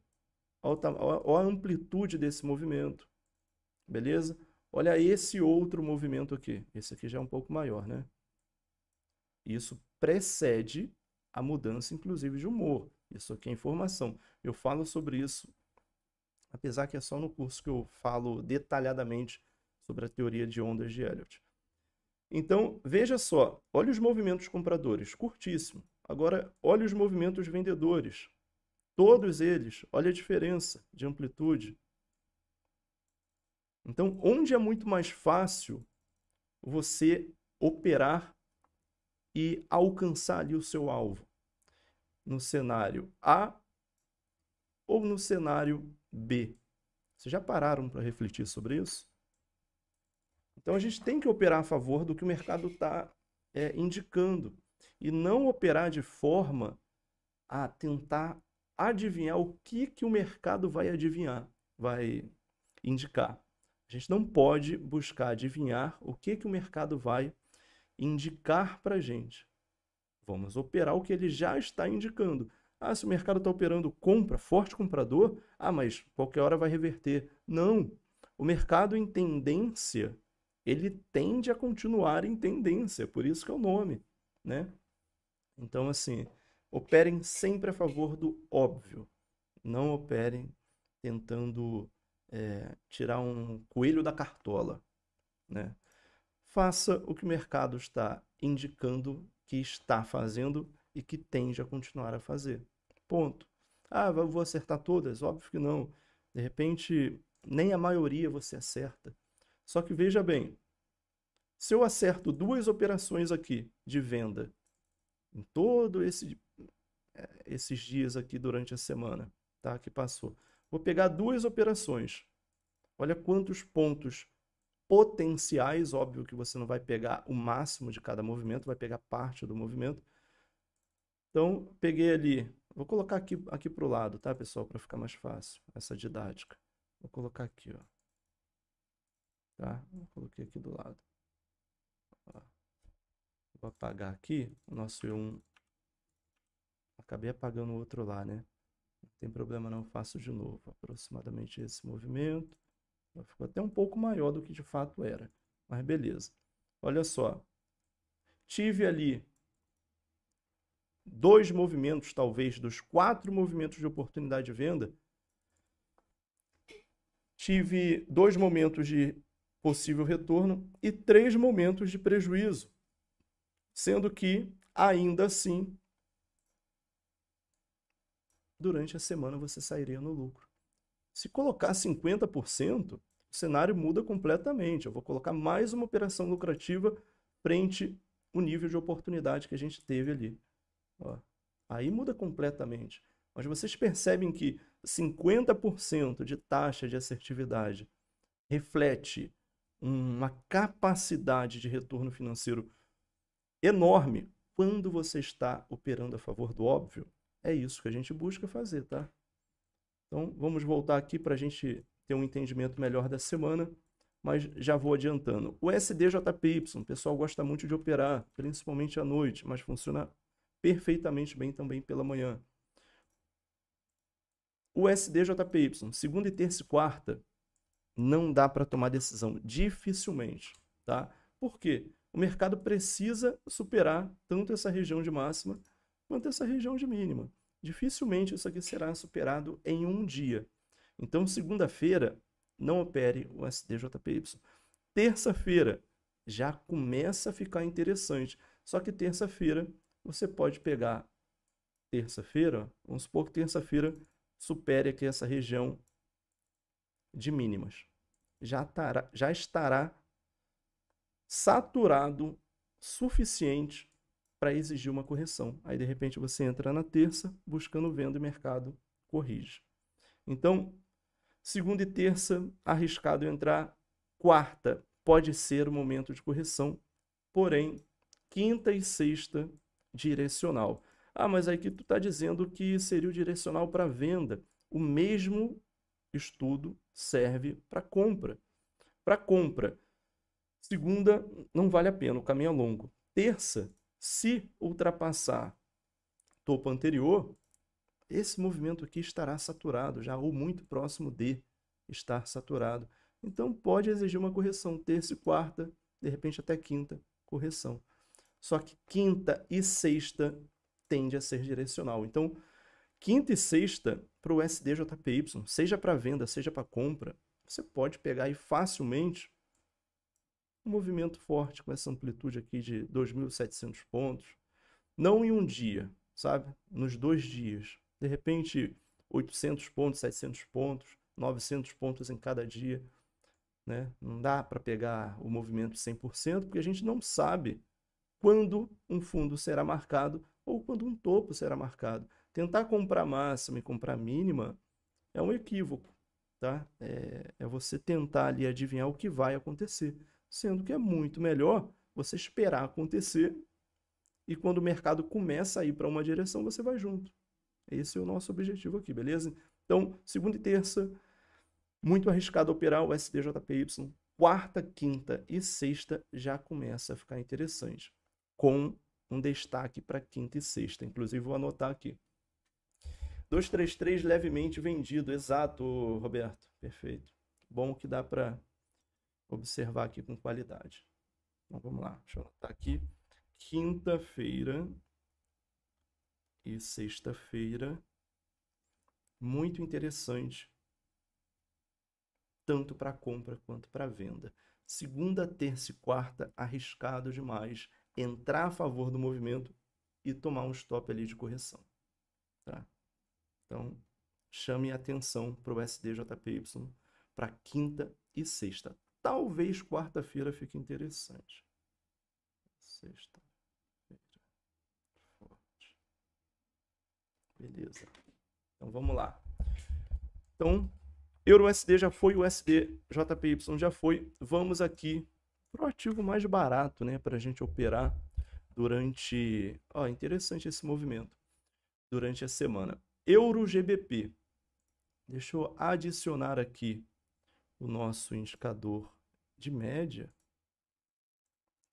Olha a amplitude desse movimento. Beleza? Olha esse outro movimento aqui. Esse aqui já é um pouco maior, né? Isso precede a mudança, inclusive, de humor. Isso aqui é informação. Eu falo sobre isso, apesar que é só no curso que eu falo detalhadamente sobre a teoria de ondas de Elliott. Então, veja só. Olha os movimentos compradores. Curtíssimo. Agora, olha os movimentos vendedores. Todos eles, olha a diferença de amplitude. Então, onde é muito mais fácil você operar e alcançar ali o seu alvo? No cenário A ou no cenário B? Vocês já pararam para refletir sobre isso? Então, a gente tem que operar a favor do que o mercado está indicando e não operar de forma a tentar adivinhar o que o mercado vai indicar. A gente não pode buscar adivinhar o que o mercado vai indicar para a gente. Vamos operar o que ele já está indicando. Ah, se o mercado está operando compra, forte comprador, mas qualquer hora vai reverter. Não. O mercado em tendência, ele tende a continuar em tendência, por isso que é o nome, né? Então, assim, operem sempre a favor do óbvio. Não operem tentando tirar um coelho da cartola, né? Faça o que o mercado está indicando que está fazendo e que tende a continuar a fazer. Ponto. Eu vou acertar todas? Óbvio que não. De repente, nem a maioria você acerta. Só que veja bem, se eu acerto 2 operações aqui de venda em todos esses dias aqui durante a semana, tá? Que passou. Vou pegar 2 operações. Olha quantos pontos potenciais, óbvio que você não vai pegar o máximo de cada movimento, vai pegar parte do movimento. Então, peguei ali, vou colocar aqui para o lado, tá, pessoal, para ficar mais fácil, essa didática. Vou colocar aqui, ó. Tá? Eu coloquei aqui do lado. Ó. Vou apagar aqui o nosso E1. Acabei apagando o outro lá, né? Não tem problema não, faço de novo. Aproximadamente esse movimento. Ficou até um pouco maior do que de fato era. Mas beleza. Olha só. Tive ali 2 movimentos, talvez, dos 4 movimentos de oportunidade de venda. Tive 2 momentos de possível retorno e 3 momentos de prejuízo, sendo que, ainda assim, durante a semana você sairia no lucro. Se colocar 50%, o cenário muda completamente. Eu vou colocar mais uma operação lucrativa frente ao nível de oportunidade que a gente teve ali. Ó, aí muda completamente. Mas vocês percebem que 50% de taxa de assertividade reflete uma capacidade de retorno financeiro enorme quando você está operando a favor do óbvio. É isso que a gente busca fazer, tá? Então, vamos voltar aqui para a gente ter um entendimento melhor da semana, mas já vou adiantando. O SDJPY, o pessoal gosta muito de operar, principalmente à noite, mas funciona perfeitamente bem também pela manhã. O SDJPY, segunda e terça e quarta, não dá para tomar decisão, dificilmente, tá? Por quê? O mercado precisa superar tanto essa região de máxima quanto essa região de mínima. Dificilmente isso aqui será superado em um dia. Então, segunda-feira, não opere o SDJPY. Terça-feira, já começa a ficar interessante. Só que terça-feira, você pode pegar terça-feira, vamos supor que terça-feira supere aqui essa região de mínimas. Já estará saturado suficiente para exigir uma correção. Aí, de repente, você entra na terça buscando venda e o mercado corrige. Então, segunda e terça, arriscado entrar. Quarta, pode ser o momento de correção. Porém, quinta e sexta, direcional. Ah, mas aqui tu está dizendo que seria o direcional para venda. O mesmo estudo serve para compra. Para compra, segunda, não vale a pena, o caminho é longo. Terça, se ultrapassar topo anterior, esse movimento aqui estará saturado já, ou muito próximo de estar saturado. Então, pode exigir uma correção terça e quarta, de repente até quinta, correção. Só que quinta e sexta tende a ser direcional. Então, quinta e sexta, para o SDJPY, seja para venda, seja para compra, você pode pegar aí facilmente um movimento forte com essa amplitude aqui de 2.700 pontos. Não em um dia, sabe? Nos 2 dias. De repente, 800 pontos, 700 pontos, 900 pontos em cada dia. Né? Não dá para pegar o movimento 100%, porque a gente não sabe quando um fundo será marcado ou quando um topo será marcado. Tentar comprar máxima e comprar mínima é um equívoco, tá? É você tentar ali adivinhar o que vai acontecer, sendo que é muito melhor você esperar acontecer e quando o mercado começa a ir para uma direção, você vai junto. Esse é o nosso objetivo aqui, beleza? Então, segunda e terça, muito arriscado operar o SDJPY. Quarta, quinta e sexta já começa a ficar interessante, com um destaque para quinta e sexta. Inclusive, vou anotar aqui. 233 levemente vendido, exato, Roberto. Perfeito. Bom que dá para observar aqui com qualidade. Então, vamos lá, deixa eu anotar aqui. Quinta-feira e sexta-feira, muito interessante, tanto para compra quanto para venda. Segunda, terça e quarta, arriscado demais entrar a favor do movimento e tomar um stop ali de correção. Tá? Então, chame a atenção para o SDJPY para quinta e sexta. Talvez quarta-feira fique interessante. Sexta-feira. Forte. Beleza. Então, vamos lá. Então, EURUSD já foi, o SDJPY já foi. Vamos aqui para o ativo mais barato, né? Para a gente operar durante... Ó, interessante esse movimento. Durante a semana. EUROGBP. Deixa eu adicionar aqui o nosso indicador de média,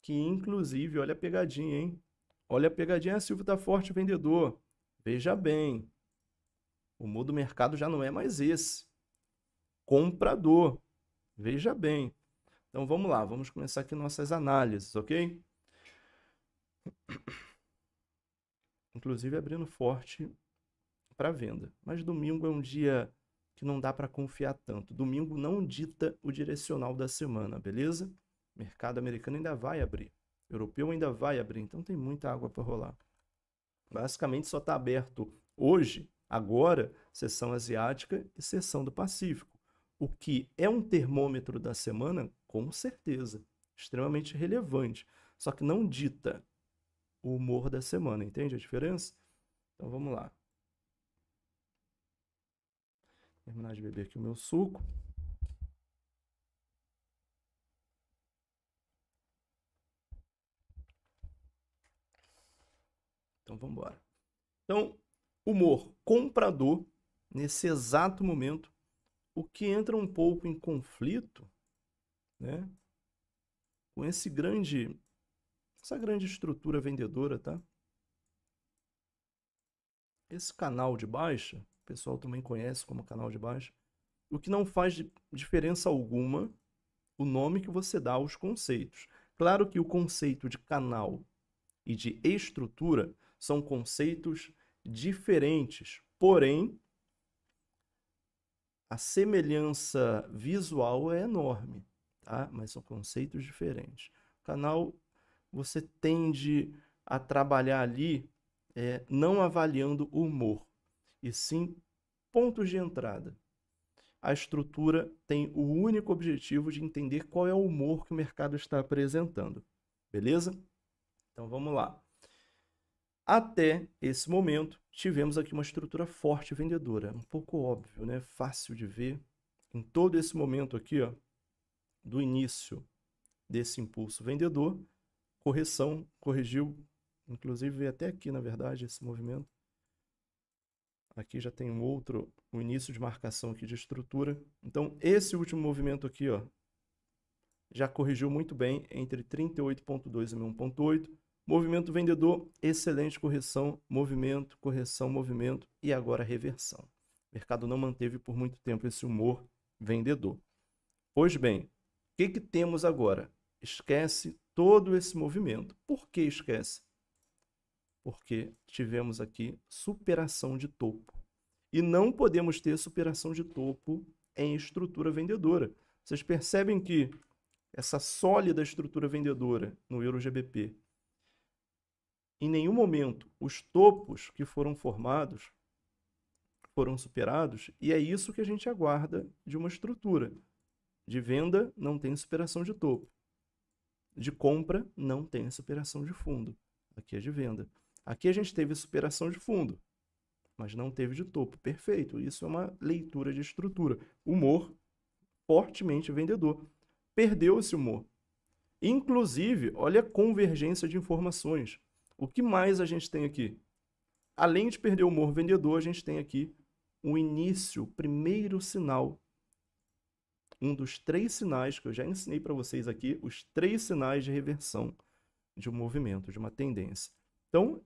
que inclusive, olha a pegadinha, hein? Olha a pegadinha, a Silvio tá forte, vendedor. Veja bem, o humor do mercado já não é mais esse. Comprador. Veja bem. Então vamos lá, vamos começar aqui nossas análises, ok? Inclusive abrindo forte para venda. Mas domingo é um dia que não dá para confiar tanto. Domingo não dita o direcional da semana, beleza? O mercado americano ainda vai abrir. O europeu ainda vai abrir, então tem muita água para rolar. Basicamente só está aberto hoje, agora, sessão asiática e sessão do Pacífico. O que é um termômetro da semana, com certeza, extremamente relevante. Só que não dita o humor da semana, entende a diferença? Então vamos lá. Terminar de beber aqui o meu suco. Então vamos embora. Então, humor comprador, nesse exato momento, o que entra um pouco em conflito, né, com essa grande estrutura vendedora, tá? Esse canal de baixa, o pessoal também conhece como canal de baixa, o que não faz diferença alguma o nome que você dá aos conceitos. Claro que o conceito de canal e de estrutura são conceitos diferentes, porém, a semelhança visual é enorme, tá? Mas são conceitos diferentes. O canal, você tende a trabalhar ali não avaliando o humor, e sim pontos de entrada. A estrutura tem o único objetivo de entender qual é o humor que o mercado está apresentando. Beleza? Então vamos lá. Até esse momento, tivemos aqui uma estrutura forte vendedora. Um pouco óbvio, né? Fácil de ver. Em todo esse momento aqui, ó, do início desse impulso vendedor, correção, corrigiu, inclusive veio até aqui, na verdade, esse movimento. Aqui já tem um início de marcação aqui de estrutura. Então, esse último movimento aqui, ó, já corrigiu muito bem entre 38,2 e 1,8. Movimento vendedor, excelente correção, movimento, correção, movimento e agora reversão. O mercado não manteve por muito tempo esse humor vendedor. Pois bem, o que temos agora? Esquece todo esse movimento. Por que esquece? Porque tivemos aqui superação de topo. E não podemos ter superação de topo em estrutura vendedora. Vocês percebem que essa sólida estrutura vendedora no Euro-GBP, em nenhum momento os topos que foram formados foram superados, e é isso que a gente aguarda de uma estrutura. De venda, não tem superação de topo. De compra, não tem superação de fundo. Aqui é de venda. Aqui a gente teve superação de fundo, mas não teve de topo. Perfeito, isso é uma leitura de estrutura. Humor fortemente vendedor. Perdeu esse humor. Inclusive, olha a convergência de informações. O que mais a gente tem aqui? Além de perder o humor vendedor, a gente tem aqui o início, o primeiro sinal. Um dos 3 sinais que eu já ensinei para vocês aqui, os 3 sinais de reversão de um movimento, de uma tendência. Então,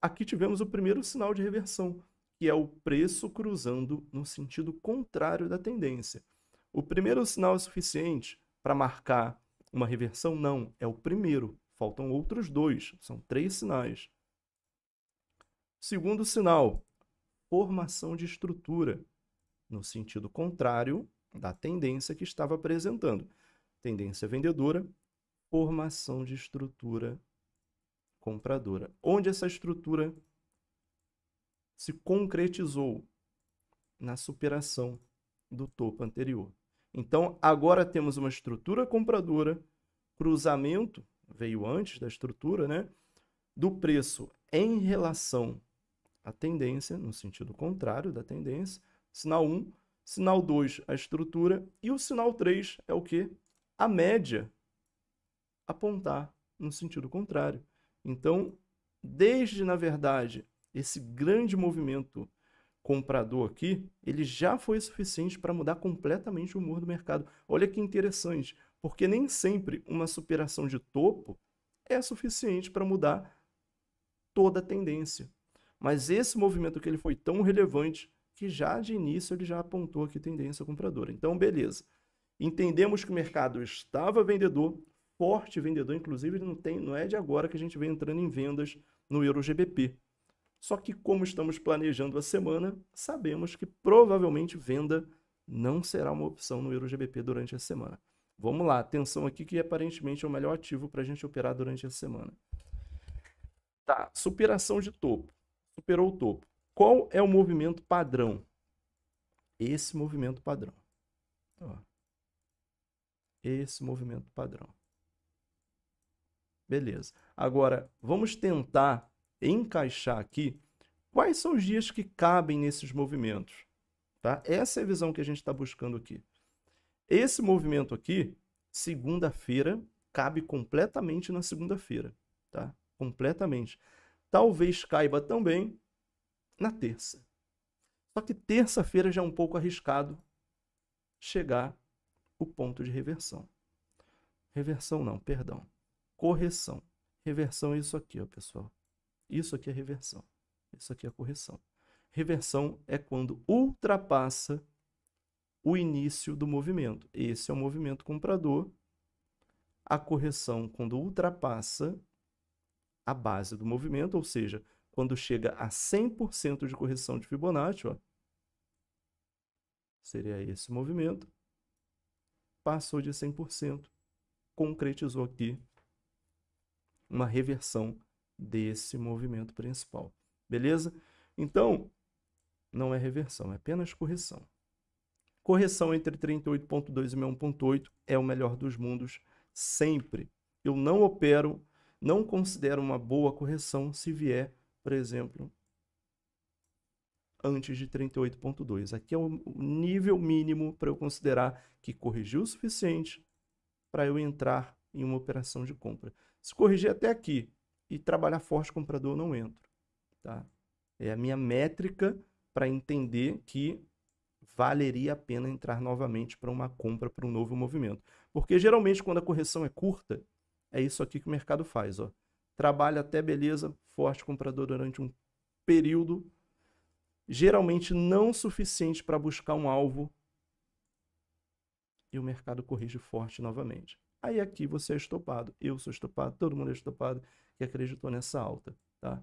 aqui tivemos o primeiro sinal de reversão, que é o preço cruzando no sentido contrário da tendência. O primeiro sinal é suficiente para marcar uma reversão? Não, é o primeiro. Faltam outros 2, são 3 sinais. Segundo sinal, formação de estrutura, no sentido contrário da tendência que estava apresentando. Tendência vendedora, formação de estrutura compradora. Onde essa estrutura se concretizou? Na superação do topo anterior. Então, agora temos uma estrutura compradora, cruzamento, veio antes da estrutura, né? Do preço em relação à tendência, no sentido contrário da tendência. Sinal 1, sinal 2, a estrutura, e o sinal 3 é o quê? A média apontar no sentido contrário. Então, desde, na verdade, esse grande movimento comprador aqui, ele já foi suficiente para mudar completamente o humor do mercado. Olha que interessante, porque nem sempre uma superação de topo é suficiente para mudar toda a tendência. Mas esse movimento aqui ele foi tão relevante que já de início ele já apontou aqui tendência compradora. Então, beleza. Entendemos que o mercado estava vendedor, forte vendedor, inclusive ele não é de agora que a gente vem entrando em vendas no Euro-GBP. Só que como estamos planejando a semana, sabemos que provavelmente venda não será uma opção no EuroGBP durante a semana. Vamos lá, atenção aqui que aparentemente é o melhor ativo para a gente operar durante a semana. Tá, superação de topo. Superou o topo. Qual é o movimento padrão? Esse movimento padrão. Ó. Esse movimento padrão. Beleza. Agora, vamos tentar encaixar aqui quais são os dias que cabem nesses movimentos. Tá? Essa é a visão que a gente está buscando aqui. Esse movimento aqui, segunda-feira, cabe completamente na segunda-feira. Tá? Completamente. Talvez caiba também na terça. Só que terça-feira já é um pouco arriscado chegar o ponto de reversão. Reversão não, perdão. Correção. Reversão é isso aqui, ó, pessoal. Isso aqui é reversão. Isso aqui é correção. Reversão é quando ultrapassa o início do movimento. Esse é o movimento comprador. A correção quando ultrapassa a base do movimento, ou seja, quando chega a 100% de correção de Fibonacci, ó, seria esse movimento, passou de 100%, concretizou aqui uma reversão desse movimento principal. Beleza? Então, não é reversão, é apenas correção. Correção entre 38,2 e 61,8 é o melhor dos mundos sempre. Eu não opero, não considero uma boa correção se vier, por exemplo, antes de 38,2. Aqui é o nível mínimo para eu considerar que corrigiu o suficiente para eu entrar em uma operação de compra. Se corrigir até aqui e trabalhar forte comprador, eu não entro. Tá? É a minha métrica para entender que valeria a pena entrar novamente para uma compra, para um novo movimento. Porque geralmente quando a correção é curta, é isso aqui que o mercado faz. Ó. Trabalha até beleza, forte comprador durante um período, geralmente não suficiente para buscar um alvo, e o mercado corrige forte novamente. Aí aqui você é estopado, eu sou estopado, todo mundo é estopado que acreditou nessa alta. Tá?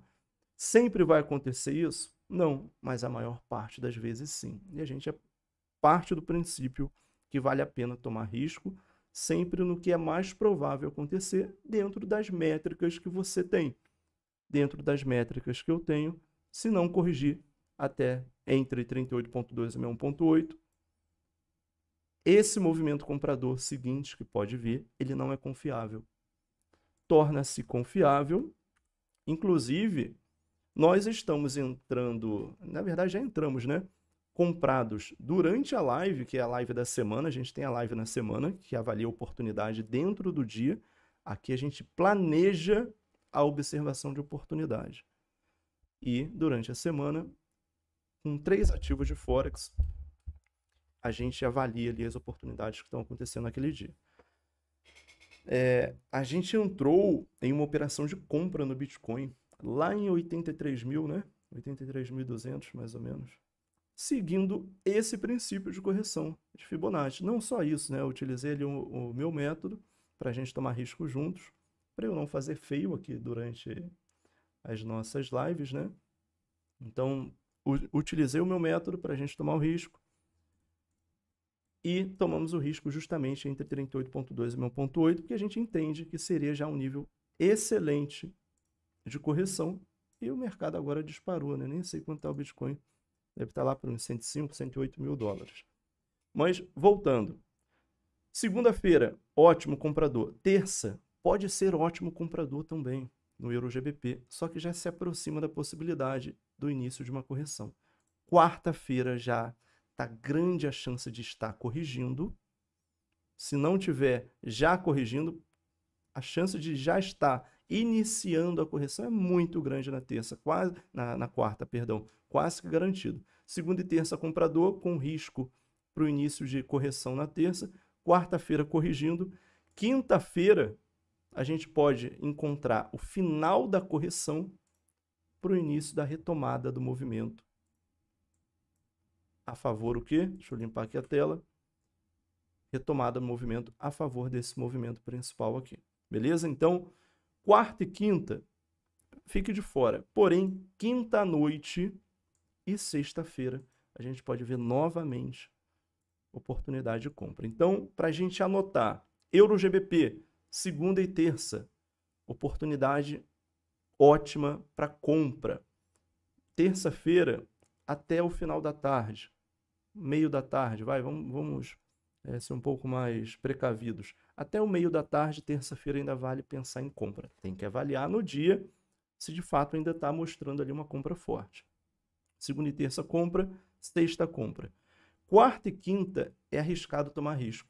Sempre vai acontecer isso? Não, mas a maior parte das vezes sim. E a gente é parte do princípio que vale a pena tomar risco sempre no que é mais provável acontecer dentro das métricas que você tem. Dentro das métricas que eu tenho, se não corrigir até entre 38,2 e 61,8, esse movimento comprador seguinte que pode vir, ele não é confiável. Torna-se confiável, inclusive, nós estamos entrando, na verdade já entramos, né? Comprados durante a live, que é a live da semana, a gente tem a live na semana, que avalia a oportunidade dentro do dia. Aqui a gente planeja a observação de oportunidade. E durante a semana, com 3 ativos de Forex, a gente avalia ali as oportunidades que estão acontecendo naquele dia. A gente entrou em uma operação de compra no Bitcoin, lá em 83 mil, né? 83.200, mais ou menos. Seguindo esse princípio de correção de Fibonacci. Não só isso, né? Eu utilizei ali o meu método para a gente tomar risco juntos, para eu não fazer feio aqui durante as nossas lives, né? Então, utilizei o meu método para a gente tomar o risco e tomamos o risco justamente entre 38,2 e 61,8, porque a gente entende que seria já um nível excelente de correção e o mercado agora disparou, né? Nem sei quanto está o Bitcoin. Deve estar lá por uns 105, 108 mil dólares. Mas, voltando. Segunda-feira, ótimo comprador. Terça, pode ser ótimo comprador também no EuroGBP, só que já se aproxima da possibilidade do início de uma correção. Quarta-feira já está grande a chance de estar corrigindo. Se não tiver já corrigindo, a chance de já estar iniciando a correção é muito grande na terça, quase na quarta, perdão, quase que garantido. Segunda e terça comprador com risco para o início de correção na terça, quarta-feira corrigindo, quinta-feira a gente pode encontrar o final da correção para o início da retomada do movimento. A favor o quê? Deixa eu limpar aqui a tela. Retomada do movimento a favor desse movimento principal aqui. Beleza? Então, quarta e quinta, fique de fora. Porém, quinta à noite e sexta-feira, a gente pode ver novamente oportunidade de compra. Então, para a gente anotar, EuroGBP, segunda e terça, oportunidade ótima para compra. Terça-feira até o final da tarde, meio da tarde, vamos ser um pouco mais precavidos. Até o meio da tarde, terça-feira, ainda vale pensar em compra. Tem que avaliar no dia se de fato ainda está mostrando ali uma compra forte. Segunda e terça, compra. Sexta, compra. Quarta e quinta é arriscado tomar risco,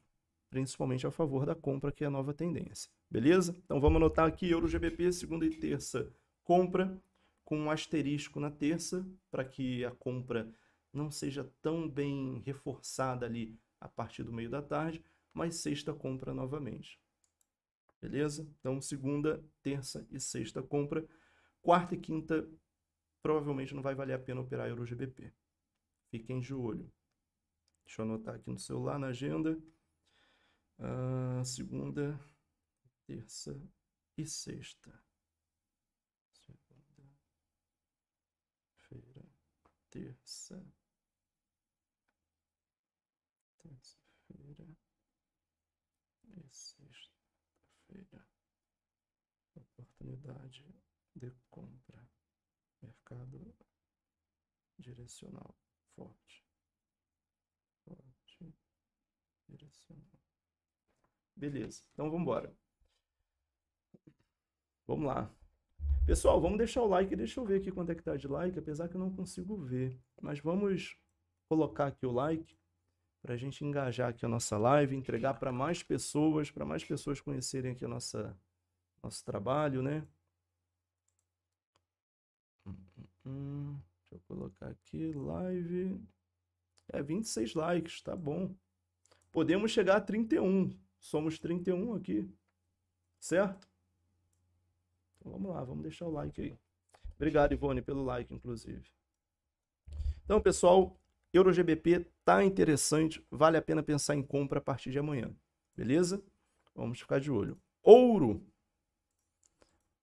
principalmente a favor da compra, que é a nova tendência. Beleza? Então vamos anotar aqui, EuroGBP, segunda e terça, compra, com um asterisco na terça, para que a compra não seja tão bem reforçada ali a partir do meio da tarde, mas sexta compra novamente. Beleza? Então, segunda, terça e sexta compra. Quarta e quinta, provavelmente não vai valer a pena operar EuroGBP. Fiquem de olho. Deixa eu anotar aqui no celular, na agenda. Segunda, terça e sexta. Segunda-feira, terça, terça-feira e sexta-feira. Oportunidade de compra. Mercado direcional forte. Forte. Direcional. Beleza, então vamos embora. Vamos lá. Pessoal, vamos deixar o like. Deixa eu ver aqui quanto é que tá de like, apesar que eu não consigo ver. Mas vamos colocar aqui o like para a gente engajar aqui a nossa live, entregar para mais pessoas conhecerem aqui nosso trabalho, né? Deixa eu colocar aqui, live. 26 likes, tá bom. Podemos chegar a 31. Somos 31 aqui, certo? Então, vamos lá, vamos deixar o like aí. Obrigado, Ivone, pelo like, inclusive. Então, pessoal, EuroGBP tá interessante, vale a pena pensar em compra a partir de amanhã, beleza? Vamos ficar de olho. Ouro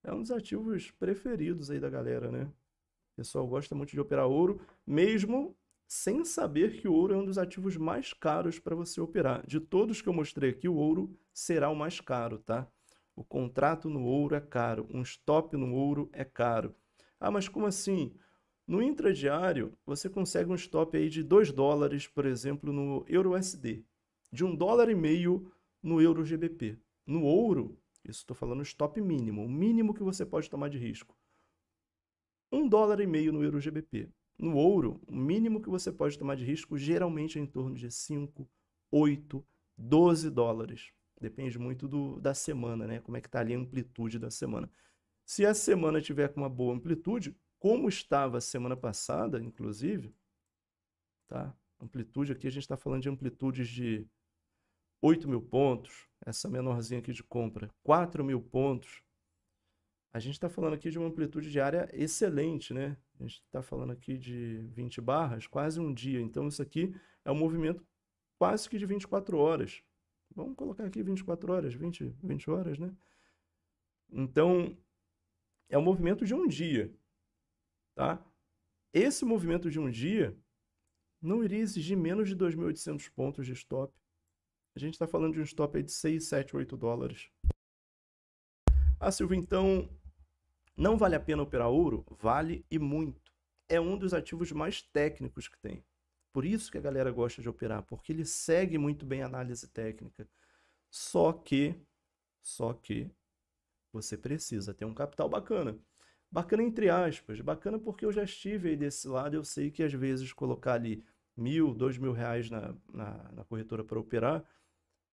é um dos ativos preferidos aí da galera, né? O pessoal gosta muito de operar ouro, mesmo sem saber que o ouro é um dos ativos mais caros para você operar. De todos que eu mostrei aqui, o ouro será o mais caro, tá? O contrato no ouro é caro, um stop no ouro é caro. Ah, mas como assim? No intradiário, você consegue um stop aí de $2, por exemplo, no EURUSD, de $1,50 no EuroGBP. No ouro, isso estou falando stop mínimo, o mínimo que você pode tomar de risco. $1,50 no EuroGBP. No ouro, o mínimo que você pode tomar de risco geralmente é em torno de 5, 8, 12 dólares. Depende muito da semana, né? Como é que está ali a amplitude da semana. Se a semana tiver com uma boa amplitude, como estava a semana passada, inclusive, tá? Amplitude aqui, a gente está falando de amplitudes de 8.000 pontos, essa menorzinha aqui de compra, 4.000 pontos. A gente está falando aqui de uma amplitude diária excelente, né? A gente está falando aqui de 20 barras, quase um dia. Então, isso aqui é um movimento quase que de 24 horas. Vamos colocar aqui 24 horas, 20 horas, né? Então, é um movimento de um dia, tá? Esse movimento de um dia não iria exigir menos de 2.800 pontos de stop. A gente está falando de um stop aí de 6, 7, 8 dólares. Ah, Silvio, então não vale a pena operar ouro? Vale e muito. É um dos ativos mais técnicos que tem. Por isso que a galera gosta de operar, porque ele segue muito bem a análise técnica. Só que você precisa ter um capital bacana. Bacana entre aspas, bacana porque eu já estive aí desse lado, eu sei que às vezes colocar ali R$1.000, R$2.000 na corretora para operar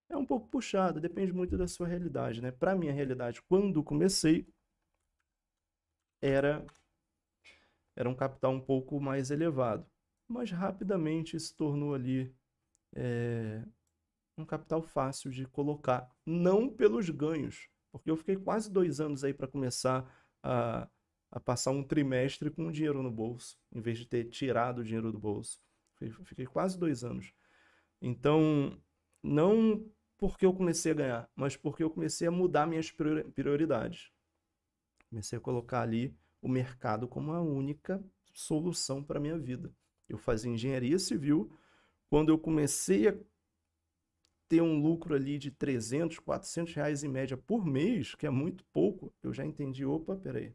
é um pouco puxado, depende muito da sua realidade, né? Para minha realidade, quando comecei, era um capital um pouco mais elevado, mas rapidamente se tornou ali um capital fácil de colocar, não pelos ganhos, porque eu fiquei quase 2 anos aí para começar a passar um trimestre com dinheiro no bolso, em vez de ter tirado o dinheiro do bolso. Fiquei quase 2 anos. Então, não porque eu comecei a ganhar, mas porque eu comecei a mudar minhas prioridades. Comecei a colocar ali o mercado como a única solução para a minha vida. Eu fazia engenharia civil, quando eu comecei a ter um lucro ali de 300, 400 reais em média por mês, que é muito pouco, eu já entendi, opa, peraí,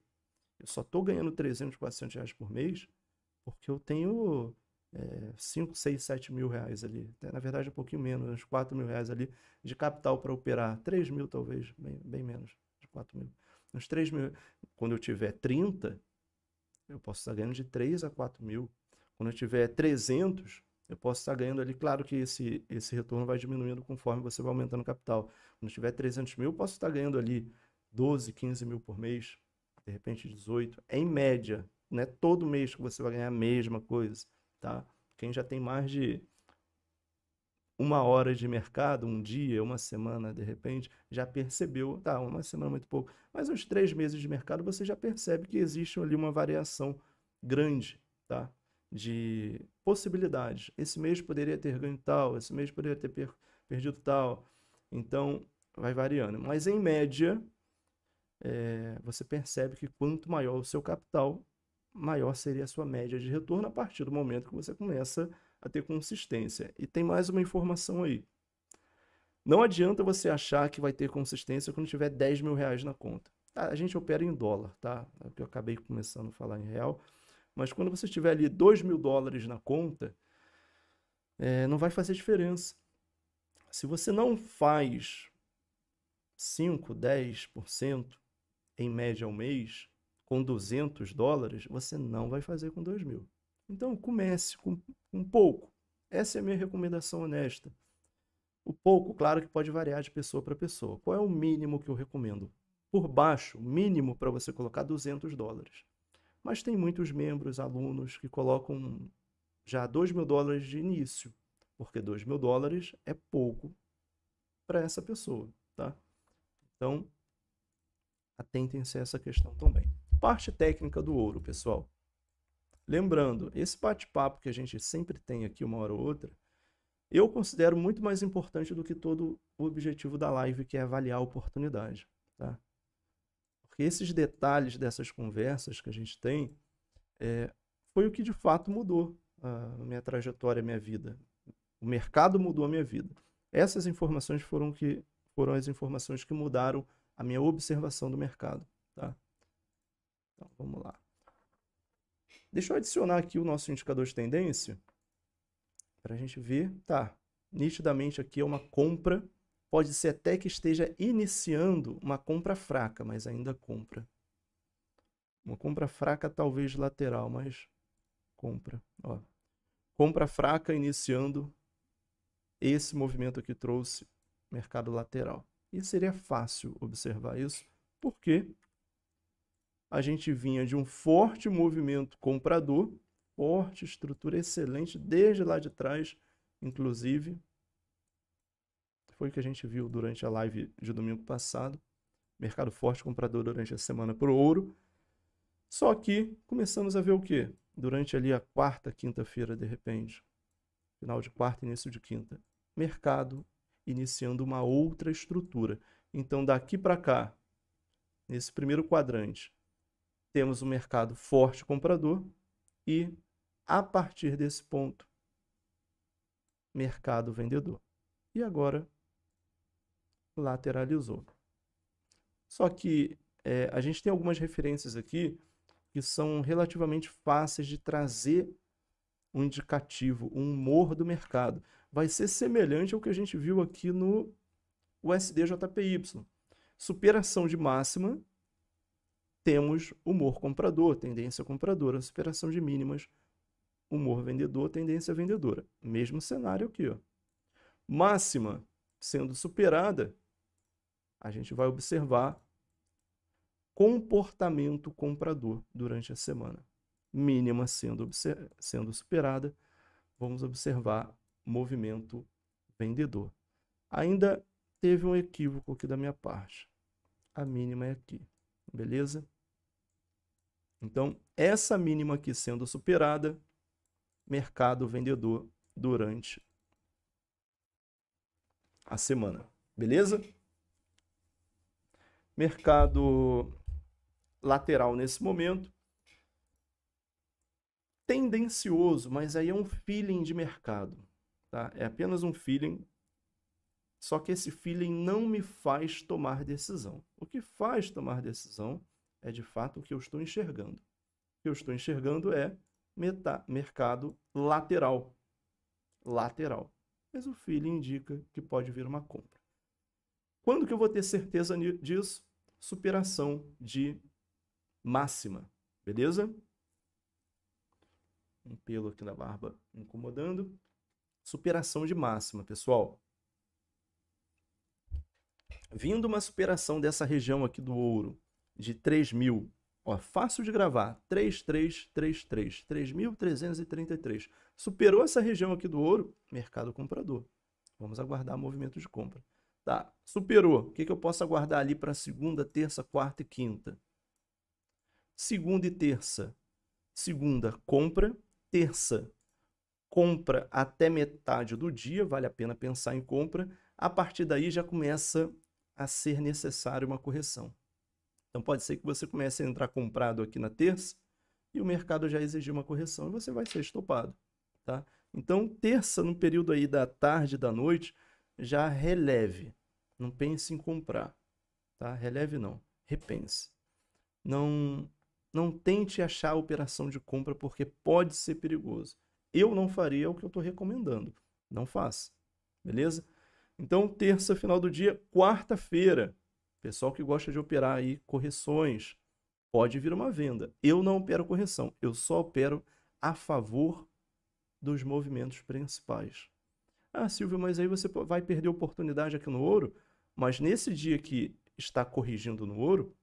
eu só estou ganhando 300, 400 reais por mês porque eu tenho 5, 6, 7 mil reais ali. Na verdade, um pouquinho menos, uns 4 mil reais ali de capital para operar. 3 mil talvez, bem menos de 4 mil. Uns 3 mil. Quando eu tiver 30, eu posso estar ganhando de 3 a 4 mil. Quando eu tiver 300, eu posso estar ganhando ali. Claro que esse retorno vai diminuindo conforme você vai aumentando o capital. Quando eu tiver 300 mil, eu posso estar ganhando ali 12, 15 mil por mês. De repente 18. Em média. Não é todo mês que você vai ganhar a mesma coisa, tá? Quem já tem mais de 1 hora de mercado, um dia, uma semana, de repente, já percebeu, tá, uma semana é muito pouco, mas uns 3 meses de mercado você já percebe que existe ali uma variação grande, tá? De possibilidades. Esse mês poderia ter ganho tal, esse mês poderia ter perdido tal. Então, vai variando. Mas, em média, você percebe que quanto maior o seu capital, maior seria a sua média de retorno a partir do momento que você começa a ter consistência. E tem mais uma informação aí. Não adianta você achar que vai ter consistência quando tiver 10 mil reais na conta. A gente opera em dólar, tá? É o que eu acabei começando a falar em real. Mas quando você tiver ali 2 mil dólares na conta, não vai fazer diferença. Se você não faz 5, 10% em média ao mês, com 200 dólares, você não vai fazer com 2 mil. Então, comece com um pouco. Essa é a minha recomendação honesta. O pouco, claro que pode variar de pessoa para pessoa. Qual é o mínimo que eu recomendo? Por baixo, mínimo para você colocar 200 dólares. Mas tem muitos membros, alunos, que colocam já 2 mil dólares de início, porque 2 mil dólares é pouco para essa pessoa, tá? Então, atentem-se a essa questão também. Parte técnica do ouro, pessoal. Lembrando, esse bate-papo que a gente sempre tem aqui uma hora ou outra, eu considero muito mais importante do que todo o objetivo da live, que é avaliar a oportunidade, tá? Porque esses detalhes dessas conversas que a gente tem, foi o que de fato mudou a minha trajetória, a minha vida. O mercado mudou a minha vida. Essas informações foram as informações que mudaram a minha observação do mercado, tá? Então, vamos lá. Deixa eu adicionar aqui o nosso indicador de tendência para a gente ver. Tá, nitidamente aqui é uma compra. Pode ser até que esteja iniciando uma compra fraca, mas ainda compra. Uma compra fraca, talvez lateral, mas compra. Ó. Compra fraca iniciando. Esse movimento aqui trouxe mercado lateral. E seria fácil observar isso, porque a gente vinha de um forte movimento comprador, forte, estrutura excelente, desde lá de trás, inclusive. Foi o que a gente viu durante a live de domingo passado. Mercado forte comprador durante a semana para o ouro. Só que começamos a ver o quê? Durante ali a quarta, quinta-feira, de repente. Final de quarta, início de quinta. Mercado iniciando uma outra estrutura. Então, daqui para cá, nesse primeiro quadrante, temos um mercado forte comprador e, a partir desse ponto, mercado vendedor. E agora, lateralizou. Só que a gente tem algumas referências aqui que são relativamente fáceis de trazer um indicativo, um humor do mercado. Vai ser semelhante ao que a gente viu aqui no USD-JPY. Superação de máxima, temos humor comprador, tendência compradora. Superação de mínimas, humor vendedor, tendência vendedora. Mesmo cenário aqui, ó. Máxima sendo superada, a gente vai observar comportamento comprador durante a semana. Mínima sendo superada, vamos observar movimento vendedor. Ainda teve um equívoco aqui da minha parte. A mínima é aqui, beleza? Então, essa mínima aqui sendo superada, mercado vendedor durante a semana, beleza? Mercado lateral nesse momento. Tendencioso, mas aí é um feeling de mercado, tá? É apenas um feeling, só que esse feeling não me faz tomar decisão. O que faz tomar decisão é, de fato, o que eu estou enxergando. O que eu estou enxergando é mercado lateral. Lateral. Mas o feeling indica que pode vir uma compra. Quando que eu vou ter certeza disso? Superação de máxima, beleza? Um pelo aqui na barba incomodando. Superação de máxima, pessoal. Vindo uma superação dessa região aqui do ouro, de 3.000, ó, fácil de gravar, 3333, 3.333. Superou essa região aqui do ouro, mercado comprador. Vamos aguardar movimento de compra. Tá, superou. O que eu posso aguardar ali para segunda, terça, quarta e quinta? Segunda e terça. Segunda, compra. Terça, compra até metade do dia, vale a pena pensar em compra. A partir daí já começa a ser necessário uma correção. Então pode ser que você comece a entrar comprado aqui na terça e o mercado já exigiu uma correção e você vai ser estopado, tá? Então terça, no período aí da tarde, da noite, já releve. Não pense em comprar, tá? Releve não, repense. Não tente achar a operação de compra porque pode ser perigoso. Eu não faria o que eu estou recomendando. Não faça, beleza? Então, terça, final do dia, quarta-feira. Pessoal que gosta de operar aí correções, pode vir uma venda. Eu não opero correção, eu só opero a favor dos movimentos principais. Ah, Silvio, mas aí você vai perder oportunidade aqui no ouro, mas nesse dia que está corrigindo no ouro,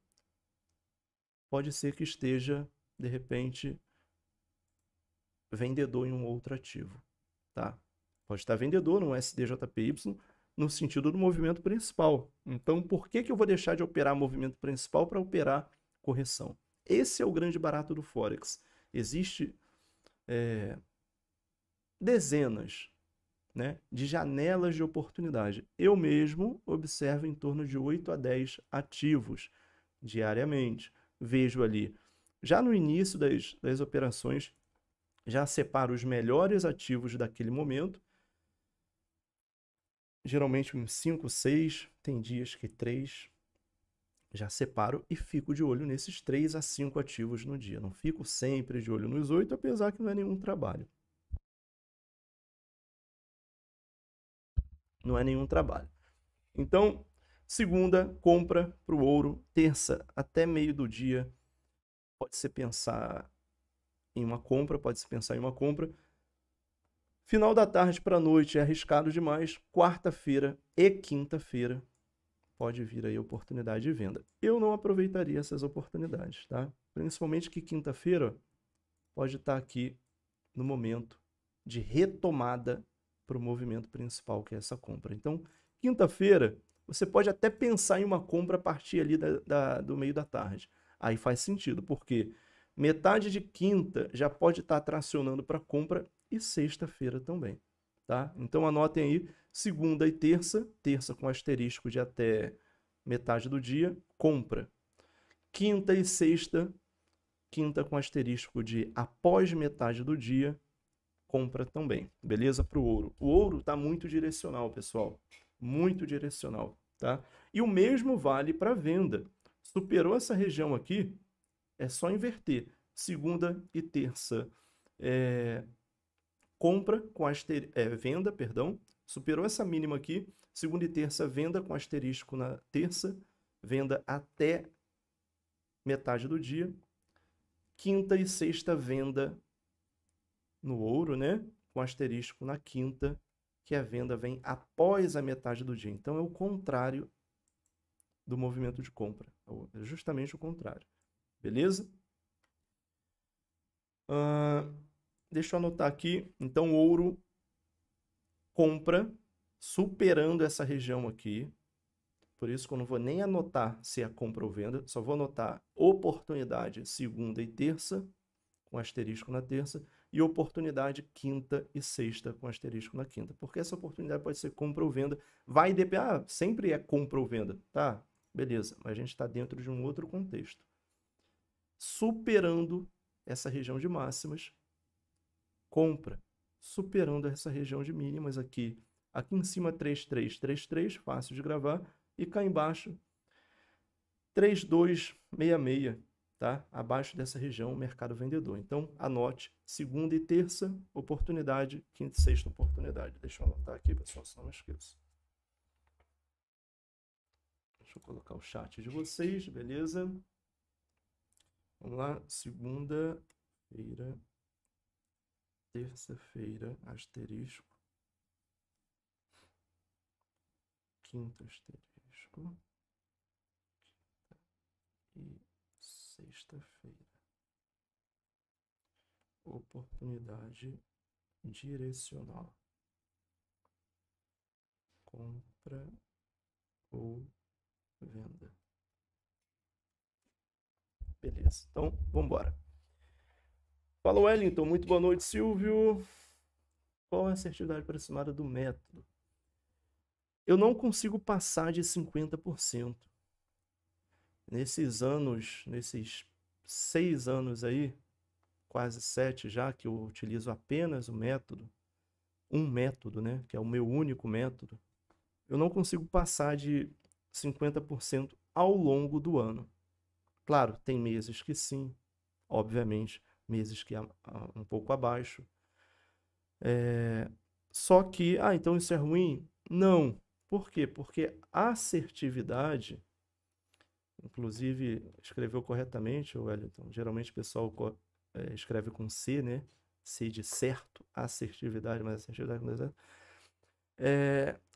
pode ser que esteja, de repente, vendedor em um outro ativo, tá? Pode estar vendedor no SDJPY no sentido do movimento principal. Então, por que eu vou deixar de operar movimento principal para operar correção? Esse é o grande barato do Forex. Existe dezenas, né, de janelas de oportunidade. Eu mesmo observo em torno de 8 a 10 ativos diariamente. Vejo ali, já no início das operações, já separo os melhores ativos daquele momento, geralmente uns 5, 6, tem dias que 3, já separo e fico de olho nesses 3 a 5 ativos no dia. Não fico sempre de olho nos 8, apesar que não é nenhum trabalho. Não é nenhum trabalho. Então, segunda, compra para o ouro. Terça, até meio do dia, pode-se pensar em uma compra, pode-se pensar em uma compra. Final da tarde para a noite é arriscado demais. Quarta-feira e quinta-feira pode vir aí oportunidade de venda. Eu não aproveitaria essas oportunidades, tá? Principalmente que quinta-feira pode estar aqui no momento de retomada para o movimento principal, que é essa compra. Então, quinta-feira, você pode até pensar em uma compra a partir ali do meio da tarde. Aí faz sentido, porque metade de quinta já pode estar tracionando para compra e sexta-feira também, tá? Então, anotem aí, segunda e terça, terça com asterisco de até metade do dia, compra. Quinta e sexta, quinta com asterisco de após metade do dia, compra também, beleza? Para o ouro. O ouro está muito direcional, pessoal. Muito direcional, tá? E o mesmo vale para venda. Superou essa região aqui, é só inverter. Segunda e terça, compra com venda, perdão. Superou essa mínima aqui. Segunda e terça, venda com asterisco na terça. Venda até metade do dia. Quinta e sexta, venda no ouro, né? Com asterisco na quinta, que a venda vem após a metade do dia. Então, é o contrário do movimento de compra. É justamente o contrário. Beleza? Deixa eu anotar aqui. Então, ouro compra superando essa região aqui. Por isso que eu não vou nem anotar se é compra ou venda. Só vou anotar oportunidade segunda e terça, com asterisco na terça, e oportunidade quinta e sexta, com asterisco na quinta. Porque essa oportunidade pode ser compra ou venda. Vai depender, sempre é compra ou venda, tá? Beleza, mas a gente está dentro de um outro contexto. superando essa região de máximas, compra, superando essa região de mínimas aqui. Aqui em cima 3333, fácil de gravar, e cá embaixo 3266, tá? Abaixo dessa região, mercado vendedor. Então, anote, segunda e terça, oportunidade, quinta e sexta, oportunidade. Deixa eu anotar aqui, pessoal, só não esqueça. Deixa eu colocar o chat de vocês, beleza? Vamos lá, segunda-feira, terça-feira, asterisco, quinta, asterisco, e sexta-feira. Oportunidade direcional. Compra ou venda. Beleza, então vamos embora. Fala, Wellington, muito boa noite, Silvio. Qual é a assertividade aproximada do método? Eu não consigo passar de 50%. Nesses anos, nesses 6 anos aí, quase 7 já, que eu utilizo apenas o método, um método, né, que é o meu único método, eu não consigo passar de 50% ao longo do ano. Claro, tem meses que sim, obviamente, meses que um pouco abaixo. Só que, então isso é ruim? Não. Por quê? Porque a assertividade, inclusive escreveu corretamente, Wellington, geralmente o pessoal escreve com C, né? C de certo, assertividade, mas assertividade não é certo.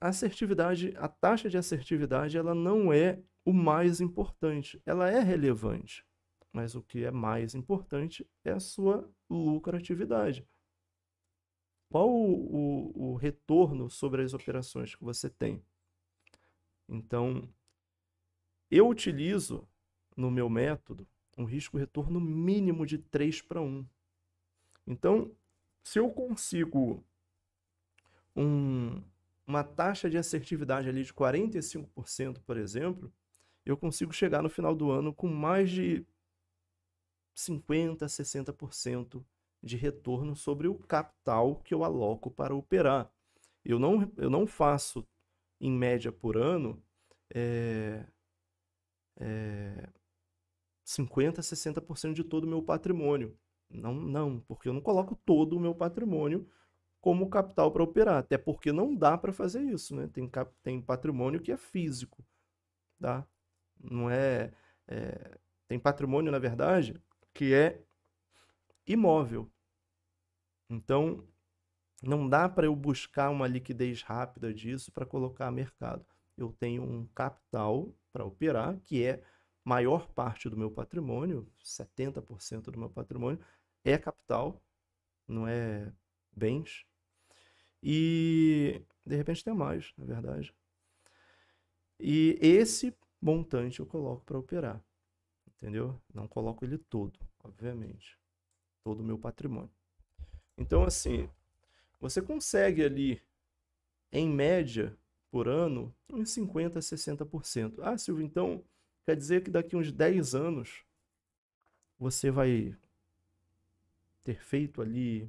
A assertividade, a taxa de assertividade, ela não é o mais importante. Ela é relevante, mas o que é mais importante é a sua lucratividade. Qual o retorno sobre as operações que você tem? Então, eu utilizo no meu método um risco-retorno mínimo de 3:1. Então, se eu consigo uma taxa de assertividade ali de 45%, por exemplo, eu consigo chegar no final do ano com mais de 50%, 60% de retorno sobre o capital que eu aloco para operar. Eu não faço, em média por ano, 50%, 60% de todo o meu patrimônio. Não, porque eu não coloco todo o meu patrimônio como capital para operar, até porque não dá para fazer isso, né? Tem patrimônio que é físico, tá? Não tem patrimônio, na verdade, que é imóvel. Então, não dá para eu buscar uma liquidez rápida disso para colocar a mercado. Eu tenho um capital para operar, que é maior parte do meu patrimônio, 70% do meu patrimônio é capital, não é bens. E, de repente, tem mais, na verdade. E esse montante eu coloco para operar, entendeu? Não coloco ele todo, obviamente. Todo o meu patrimônio. Então, assim, você consegue ali, em média, por ano, uns 50% a 60%. Ah, Silvio, então quer dizer que daqui uns 10 anos você vai ter feito ali,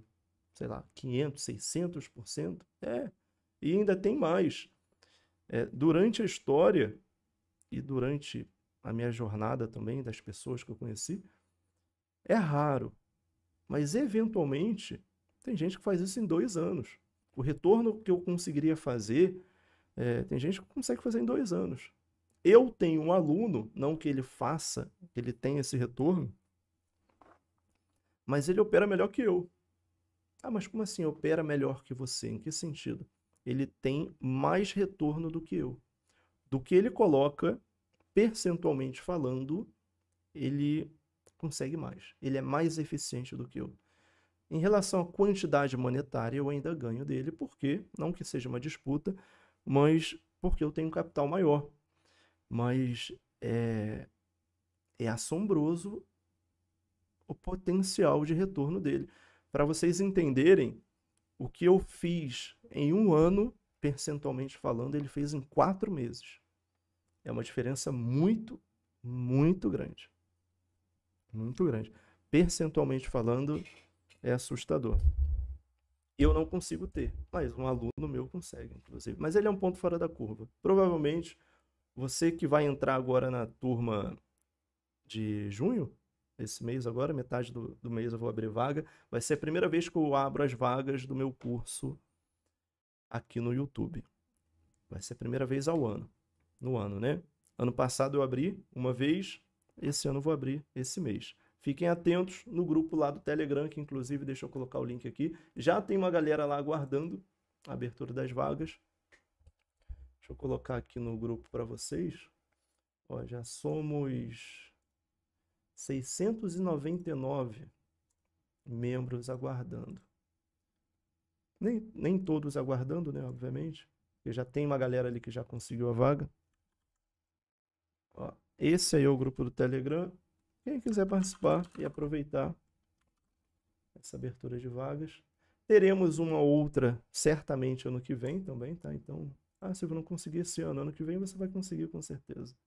sei lá, 500%, 600%? E ainda tem mais. Durante a história e durante a minha jornada também, das pessoas que eu conheci, é raro. Mas, eventualmente, tem gente que faz isso em 2 anos. O retorno que eu conseguiria fazer, tem gente que consegue fazer em 2 anos. Eu tenho um aluno, não que ele faça, que ele tenha esse retorno, mas ele opera melhor que eu. Ah, mas como assim opera melhor que você? Em que sentido? Ele tem mais retorno do que eu. Do que ele coloca, percentualmente falando, ele consegue mais. Ele é mais eficiente do que eu. Em relação à quantidade monetária, eu ainda ganho dele, porque, não que seja uma disputa, mas porque eu tenho um capital maior. Mas é assombroso o potencial de retorno dele. Para vocês entenderem, o que eu fiz em 1 ano, percentualmente falando, ele fez em 4 meses. É uma diferença muito, muito grande. Muito grande. Percentualmente falando, é assustador. Eu não consigo ter, mas um aluno meu consegue, inclusive. Mas ele é um ponto fora da curva. Provavelmente, você que vai entrar agora na turma de junho, esse mês agora, metade do mês eu vou abrir vaga, vai ser a primeira vez que eu abro as vagas do meu curso aqui no YouTube. Vai ser a primeira vez no ano, né? Ano passado eu abri uma vez, esse ano eu vou abrir esse mês. Fiquem atentos no grupo lá do Telegram, que inclusive, deixa eu colocar o link aqui. Já tem uma galera lá aguardando a abertura das vagas. Deixa eu colocar aqui no grupo para vocês. Ó, já somos 699 membros aguardando. Nem todos aguardando, né? Obviamente. Porque já tem uma galera ali que já conseguiu a vaga. Ó, esse aí é o grupo do Telegram. Quem quiser participar e aproveitar essa abertura de vagas. Teremos uma outra, certamente, ano que vem também, tá? Então, se eu não conseguir esse ano que vem você vai conseguir com certeza.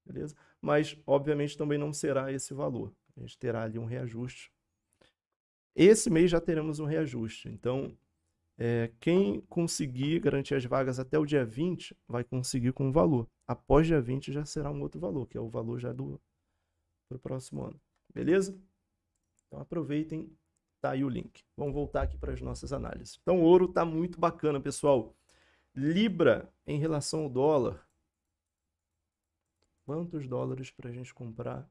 Beleza? Mas, obviamente, também não será esse valor. A gente terá ali um reajuste. Esse mês já teremos um reajuste. Então, quem conseguir garantir as vagas até o dia 20 vai conseguir com um valor. Após dia 20 já será um outro valor, que é o valor já para o próximo ano. Beleza? Então aproveitem, tá aí o link. Vamos voltar aqui para as nossas análises. Então o ouro está muito bacana, pessoal. Libra em relação ao dólar. Quantos dólares para a gente comprar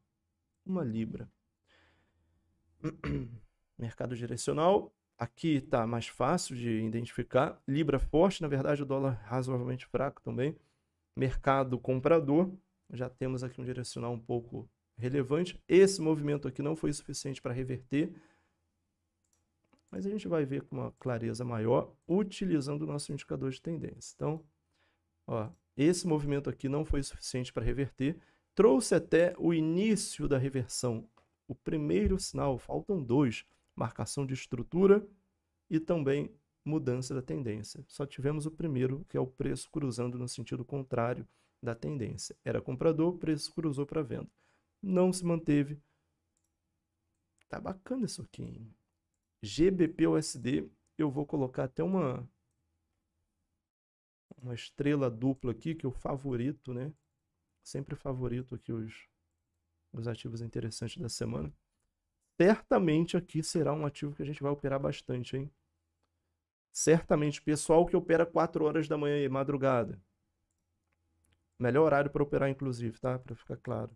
uma libra? Mercado direcional. Aqui está mais fácil de identificar. Libra forte, na verdade o dólar razoavelmente fraco também. Mercado comprador. Já temos aqui um direcional um pouco relevante. Esse movimento aqui não foi suficiente para reverter. Mas a gente vai ver com uma clareza maior utilizando o nosso indicador de tendência. Então, ó, esse movimento aqui não foi suficiente para reverter. Trouxe até o início da reversão. O primeiro sinal, faltam dois. Marcação de estrutura e também mudança da tendência. Só tivemos o primeiro, que é o preço cruzando no sentido contrário da tendência. Era comprador, o preço cruzou para venda. Não se manteve. Tá bacana isso aqui, hein? GBP/USD, eu vou colocar até uma estrela dupla aqui, que eu favorito, né? Sempre favorito aqui os ativos interessantes da semana. Certamente aqui será um ativo que a gente vai operar bastante, hein? Certamente, pessoal que opera 4 horas da manhã e madrugada. Melhor horário para operar, inclusive, tá? Para ficar claro.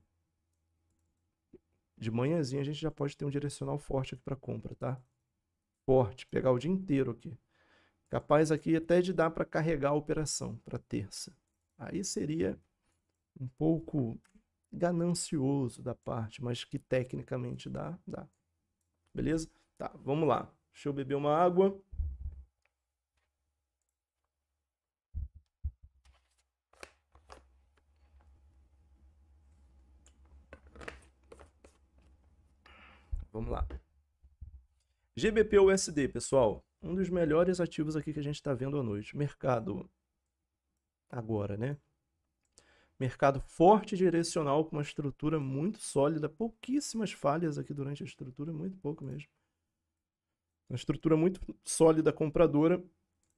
De manhãzinha a gente já pode ter um direcional forte aqui para compra, tá? Forte, pegar o dia inteiro aqui. Capaz aqui até de dar para carregar a operação para terça. Aí seria um pouco ganancioso da parte, mas que tecnicamente dá. Beleza? Tá, vamos lá. Deixa eu beber uma água. Vamos lá. GBP/USD, pessoal. Um dos melhores ativos aqui que a gente está vendo à noite. Mercado agora, né? Mercado forte direcional com uma estrutura muito sólida. Pouquíssimas falhas aqui durante a estrutura, muito pouco mesmo. Uma estrutura muito sólida compradora.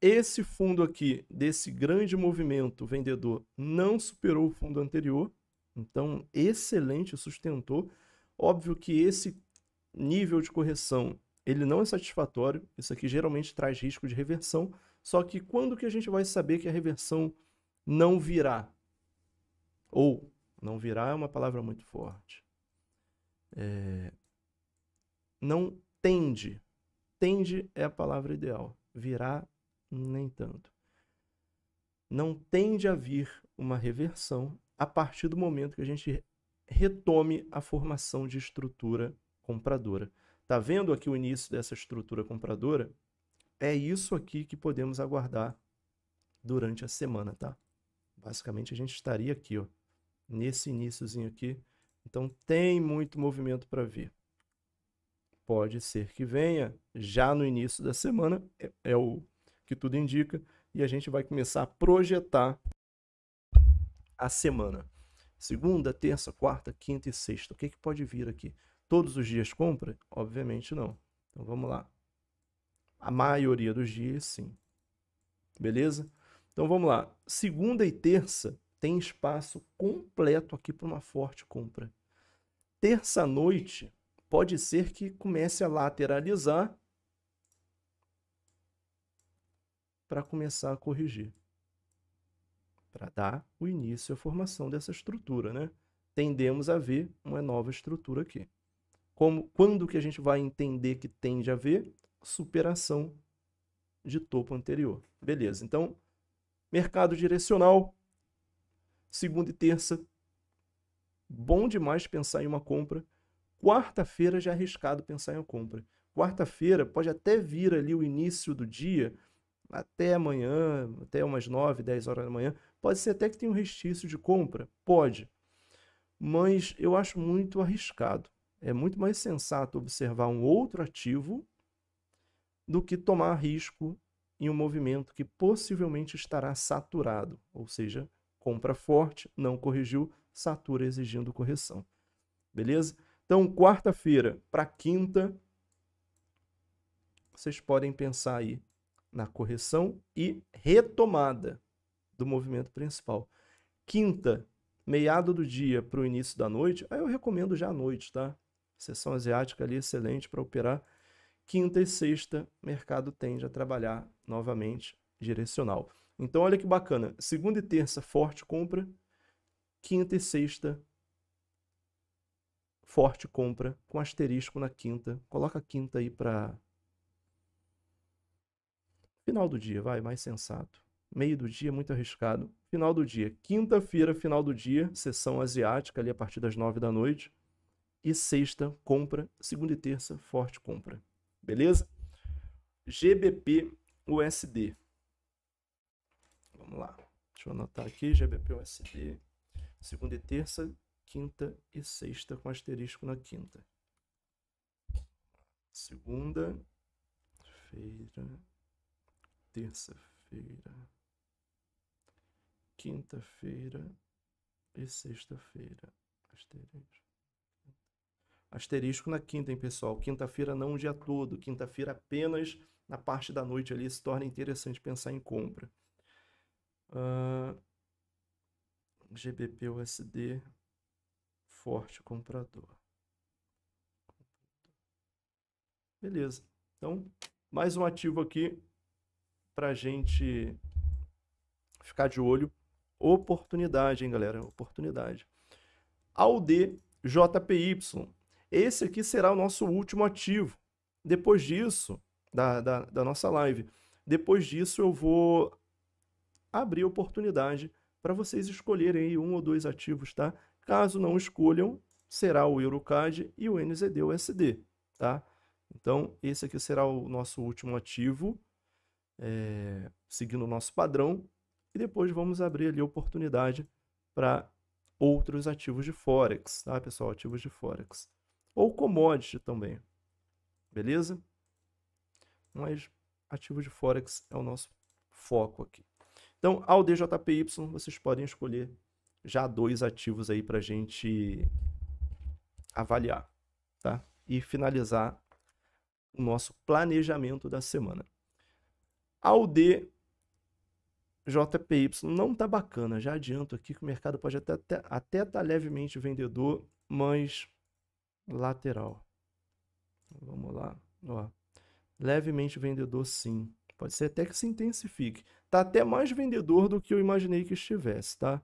Esse fundo aqui, desse grande movimento vendedor, não superou o fundo anterior. Então, excelente, sustentou. Óbvio que esse nível de correção, ele não é satisfatório. Isso aqui geralmente traz risco de reversão. Só que quando que a gente vai saber que a reversão não virá? Ou, não virá é uma palavra muito forte. Não tende. Tende é a palavra ideal. Virá, nem tanto. Não tende a vir uma reversão a partir do momento que a gente retome a formação de estrutura compradora. Tá vendo aqui o início dessa estrutura compradora? É isso aqui que podemos aguardar durante a semana, tá? Basicamente a gente estaria aqui, ó, nesse iniciozinho aqui. Então tem muito movimento para vir. Pode ser que venha já no início da semana, é o que tudo indica, e a gente vai começar a projetar a semana. Segunda, terça, quarta, quinta e sexta. O que pode vir aqui? Todos os dias compra? Obviamente não. Então vamos lá. A maioria dos dias, sim. Beleza? Então vamos lá. Segunda e terça tem espaço completo aqui para uma forte compra. Terça-noite pode ser que comece a lateralizar para começar a corrigir, para dar o início à formação dessa estrutura, né? Tendemos a ver uma nova estrutura aqui. Quando que a gente vai entender que tende a ver? Superação de topo anterior. Beleza, então, mercado direcional, segunda e terça, bom demais pensar em uma compra. Quarta-feira já é arriscado pensar em uma compra. Quarta-feira pode até vir ali o início do dia, até amanhã, até umas 9, 10 horas da manhã. Pode ser até que tenha um restício de compra, pode. Mas eu acho muito arriscado. É muito mais sensato observar um outro ativo do que tomar risco em um movimento que possivelmente estará saturado, ou seja, compra forte, não corrigiu, satura exigindo correção. Beleza? Então, quarta-feira para quinta, vocês podem pensar aí na correção e retomada do movimento principal. Quinta, meado do dia para o início da noite, aí eu recomendo já à noite, tá? Sessão asiática ali excelente para operar. Quinta e sexta, mercado tende a trabalhar novamente direcional. Então, olha que bacana. Segunda e terça, forte compra. Quinta e sexta, forte compra, com asterisco na quinta. Coloca a quinta aí para final do dia, vai, mais sensato. Meio do dia, muito arriscado. Final do dia. Quinta-feira, final do dia, sessão asiática, ali a partir das 9 da noite. E sexta, compra. Segunda e terça, forte compra. Beleza? GBP USD. Vamos lá. Deixa eu anotar aqui, GBP USD. Segunda e terça, quinta e sexta, com asterisco na quinta. Segunda-feira, terça-feira, quinta-feira e sexta-feira. Asterisco na quinta, hein, pessoal? Quinta-feira não o dia todo. Quinta-feira apenas na parte da noite ali se torna interessante pensar em compra. GBP USD, forte comprador. Beleza. Então, mais um ativo aqui para a gente ficar de olho. Oportunidade, hein, galera? Oportunidade. AUD JPY. Esse aqui será o nosso último ativo. Depois disso, da nossa live. Depois disso, eu vou abrir oportunidade para vocês escolherem aí um ou dois ativos, tá? Caso não escolham, será o Eurocad e o NZD-USD, tá? Então, esse aqui será o nosso último ativo, seguindo o nosso padrão, e depois vamos abrir ali a oportunidade para outros ativos de Forex, tá, pessoal? Ativos de Forex. Ou commodity também, beleza? Mas ativo de Forex é o nosso foco aqui. Então, ao DJPY, vocês podem escolher já dois ativos aí para a gente avaliar, tá? E finalizar o nosso planejamento da semana. Ao DJPY não tá bacana, já adianto aqui que o mercado pode até estar levemente vendedor, mas lateral. Vamos lá, ó. Levemente vendedor, sim. Pode ser até que se intensifique. Tá até mais vendedor do que eu imaginei que estivesse, tá?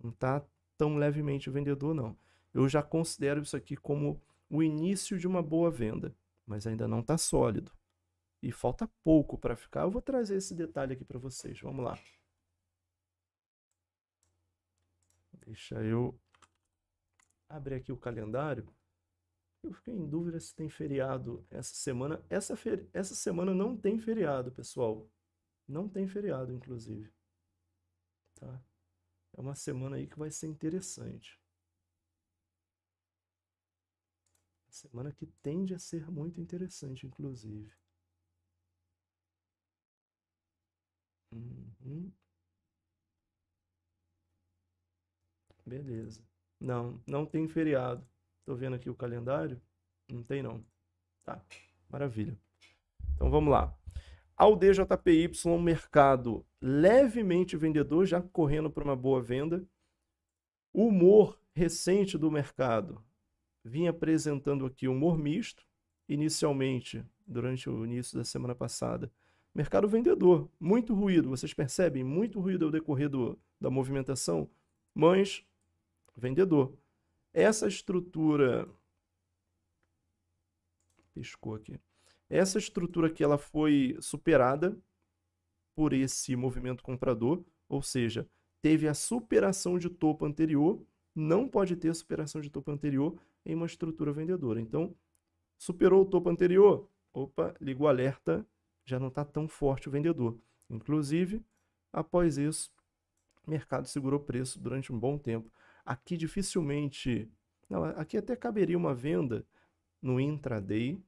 Não tá tão levemente vendedor, não. Eu já considero isso aqui como o início de uma boa venda, mas ainda não tá sólido. E falta pouco para ficar. Eu vou trazer esse detalhe aqui para vocês. Vamos lá. Deixa eu abrir aqui o calendário. Eu fiquei em dúvida se tem feriado essa semana. Essa semana não tem feriado, pessoal. Não tem feriado, inclusive. Tá? É uma semana aí que vai ser interessante. Semana que tende a ser muito interessante, inclusive. Uhum. Beleza. Não, não tem feriado. Tô vendo aqui o calendário. Não tem, não. Tá, maravilha. Então, vamos lá. Ao DJPY, mercado levemente vendedor, já correndo para uma boa venda. O humor recente do mercado vinha apresentando aqui humor misto. Inicialmente, durante o início da semana passada, mercado vendedor, muito ruído, vocês percebem? Muito ruído ao decorrer da movimentação, mas vendedor. Essa estrutura... Piscou aqui. Essa estrutura aqui ela foi superada por esse movimento comprador, ou seja, teve a superação de topo anterior, não pode ter superação de topo anterior em uma estrutura vendedora. Então, superou o topo anterior, opa, liga o alerta, já não está tão forte o vendedor. Inclusive, após isso, o mercado segurou preço durante um bom tempo. Aqui dificilmente, não, aqui até caberia uma venda no intraday,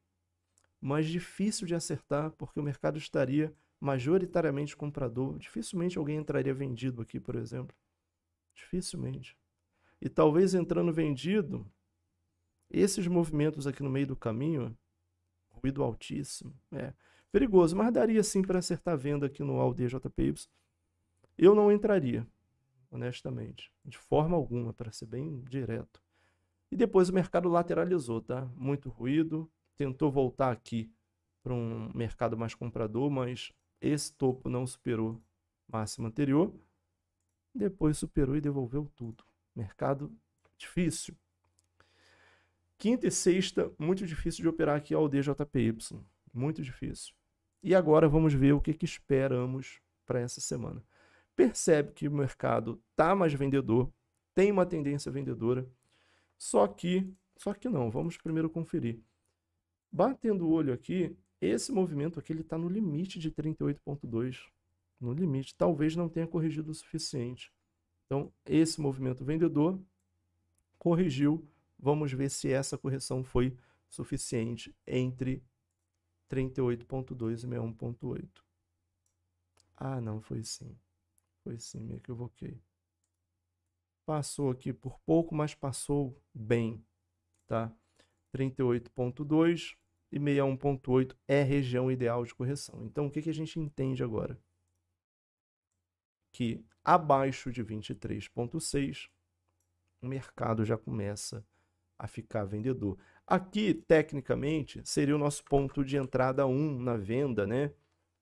mas difícil de acertar, porque o mercado estaria majoritariamente comprador. Dificilmente alguém entraria vendido aqui, por exemplo. Dificilmente. E talvez entrando vendido, esses movimentos aqui no meio do caminho, ruído altíssimo, perigoso, mas daria sim para acertar a venda aqui no AUD-JPY. Eu não entraria, honestamente, de forma alguma, para ser bem direto. E depois o mercado lateralizou, tá? Muito ruído, tentou voltar aqui para um mercado mais comprador, mas esse topo não superou máximo anterior. Depois superou e devolveu tudo. Mercado difícil. Quinta e sexta, muito difícil de operar aqui ao DJPY. Muito difícil. E agora vamos ver o que esperamos para essa semana. Percebe que o mercado está mais vendedor, tem uma tendência vendedora, só que não, vamos primeiro conferir. Batendo o olho aqui, esse movimento aqui está no limite de 38,2. No limite, talvez não tenha corrigido o suficiente. Então, esse movimento vendedor corrigiu. Vamos ver se essa correção foi suficiente entre 38,2 e 61,8. Ah, não, foi sim. Foi sim, me equivoquei. Passou aqui por pouco, mas passou bem, tá? 38,2 e 61,8 é a região ideal de correção. Então, o que a gente entende agora? Que abaixo de 23,6, o mercado já começa a ficar vendedor. Aqui, tecnicamente, seria o nosso ponto de entrada 1 na venda, né?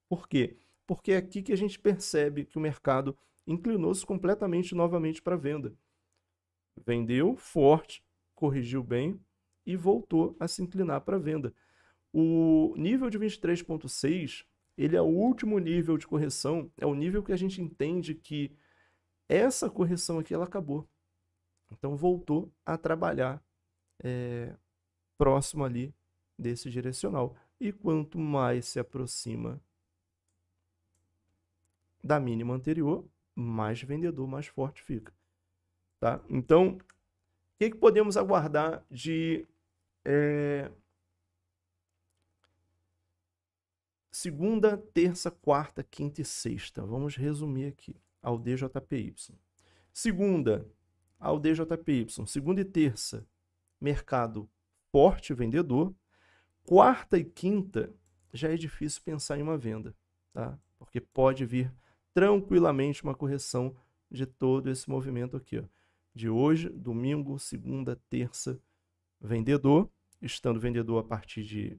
Por quê? Porque é aqui que a gente percebe que o mercado inclinou-se completamente novamente para a venda. Vendeu forte, corrigiu bem e voltou a se inclinar para a venda. O nível de 23,6, ele é o último nível de correção, é o nível que a gente entende que essa correção aqui ela acabou. Então voltou a trabalhar próximo ali desse direcional. E quanto mais se aproxima da mínima anterior, mais vendedor, mais forte fica. Tá? Então, o que podemos aguardar de segunda, terça, quarta, quinta e sexta? Vamos resumir aqui ao DJPY. Segunda, ao DJPY. Segunda e terça, mercado forte vendedor. Quarta e quinta, já é difícil pensar em uma venda, tá? Porque pode vir tranquilamente uma correção de todo esse movimento aqui, ó. De hoje, domingo, segunda, terça, vendedor, estando vendedor a partir de